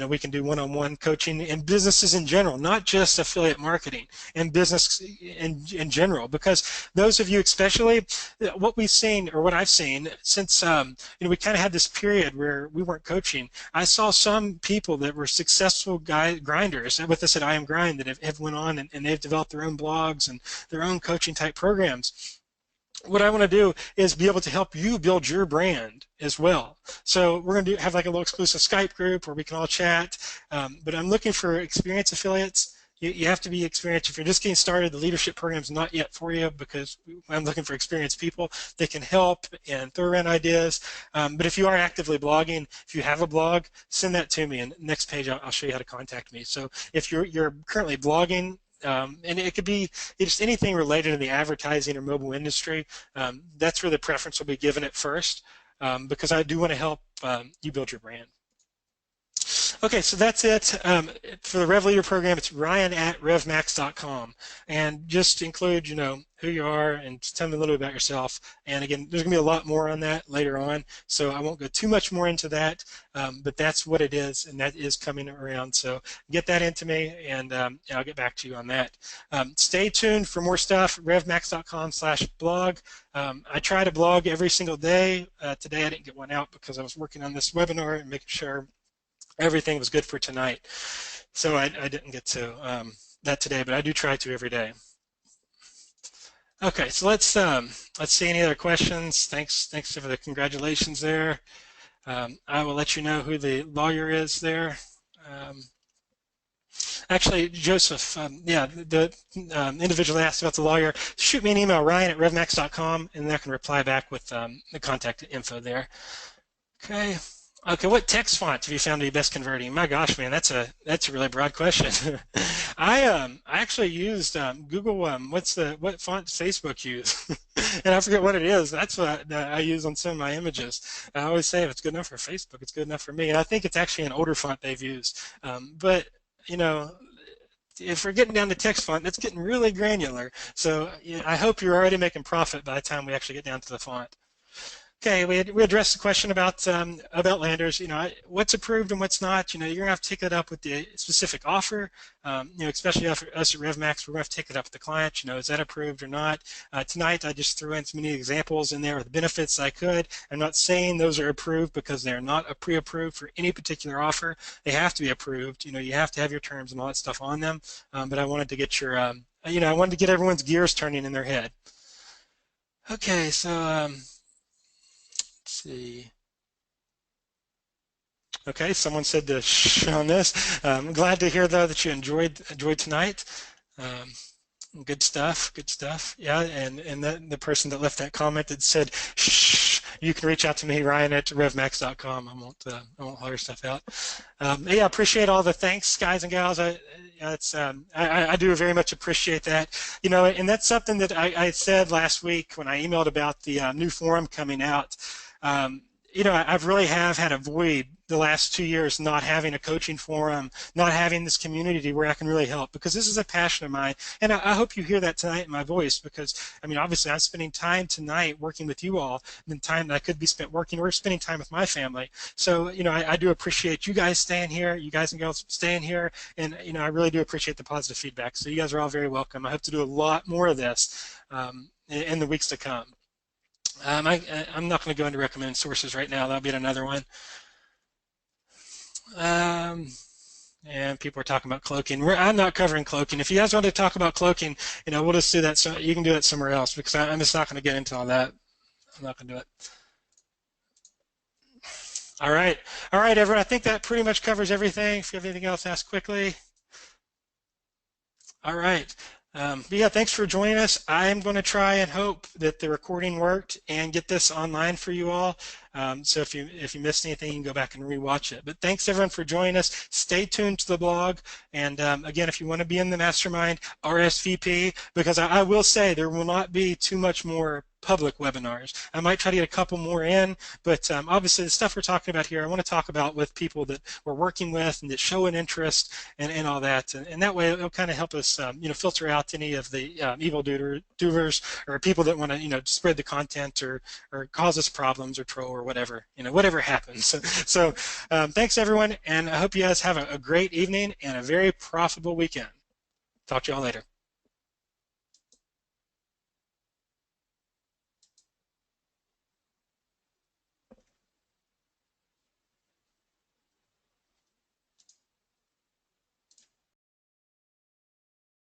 we can do one-on-one coaching in businesses in general, not just affiliate marketing, and business in general. Because those of you, especially, what we've seen, or what I've seen, since we kind of had this period where we weren't coaching, I saw some people that were successful grinders with us at I Am Grind that have went on and they've developed their own blogs and their own coaching type programs. What I want to do is be able to help you build your brand as well. So we're going to have like a little exclusive Skype group where we can all chat, but I'm looking for experienced affiliates. You have to be experienced. If you're just getting started, the leadership program is not yet for you, because I'm looking for experienced people that can help and throw around ideas. But if you are actively blogging, if you have a blog, send that to me, and next page I'll show you how to contact me. So if you're currently blogging, and it could be just anything related to the advertising or mobile industry, that's where the preference will be given at first, because I do want to help you build your brand. Okay, so that's it. For the Rev Leader program, it's Ryan@RevMax.com. And just include, who you are and tell me a little bit about yourself. And again, there's going to be a lot more on that later on, so I won't go too much more into that, but that's what it is, and that is coming around. So get that into me, and I'll get back to you on that. Stay tuned for more stuff, RevMax.com/blog. I try to blog every single day. Today I didn't get one out because I was working on this webinar and making sure everything was good for tonight, so I didn't get to that today, but I do try to every day. Okay, so let's see any other questions. Thanks for the congratulations there. I will let you know who the lawyer is there. Actually, Joseph, yeah, the individual that asked about the lawyer, shoot me an email, Ryan@RevMax.com, and I can reply back with the contact info there. Okay. Okay, what text font have you found to be best converting? My gosh, man, that's a really broad question. I actually used Google what font does Facebook use? And I forget what it is. That's what I use on some of my images. I always say if it's good enough for Facebook, it's good enough for me. And I think it's actually an older font they've used. But you know, if we're getting down to text font, that's getting really granular. So yeah, I hope you're already making profit by the time we actually get down to the font. Okay, we addressed the question about landers. What's approved and what's not. You're gonna have to take that up with the specific offer. Especially us at RevMax, we're gonna have to take it up with the client. Is that approved or not? Tonight, I just threw in as many examples in there of the benefits I could. I'm not saying those are approved because they're not pre-approved for any particular offer. They have to be approved. You have to have your terms and all that stuff on them. But I wanted to get I wanted to get everyone's gears turning in their head. Okay, so. Let's see. Okay, someone said to shh on this. I'm glad to hear though that you enjoyed tonight. Um, Good stuff. Good stuff. Yeah, and the person that left that comment that said shh, you can reach out to me, Ryan at RevMax.com. I won't holler stuff out. Yeah, appreciate all the thanks, guys and gals. I do very much appreciate that. And that's something that I said last week when I emailed about the new forum coming out. I've really have had a void the last 2 years not having a coaching forum, not having this community where I can really help, because this is a passion of mine. And I hope you hear that tonight in my voice, because, obviously I'm spending time tonight working with you all, and time that I could be spent working or spending time with my family. So, I do appreciate you guys staying here, you guys and girls staying here, and, I really do appreciate the positive feedback. So you guys are all very welcome. I hope to do a lot more of this in the weeks to come. I'm not going to go into recommended sources right now. That'll be another one. Um, and people are talking about cloaking. I'm not covering cloaking. If you guys want to talk about cloaking, we'll just do that. So you can do it somewhere else, because I'm just not going to get into all that. I'm not going to do it. All right. All right, everyone. I think that pretty much covers everything. If you have anything else, ask quickly. All right. But yeah, thanks for joining us. I'm going to try and hope that the recording worked and get this online for you all. So if you missed anything, you can go back and rewatch it. But thanks everyone for joining us. Stay tuned to the blog. And again, if you want to be in the mastermind, RSVP, because I will say there will not be too much more public webinars. I might try to get a couple more in, but obviously the stuff we're talking about here, I want to talk about with people that we're working with and that show an interest and all that. And that way it'll kind of help us filter out any of the evil doers or people that want to spread the content or cause us problems or troll or whatever, whatever happens. So thanks everyone, and I hope you guys have a great evening and a very profitable weekend. Talk to you all later.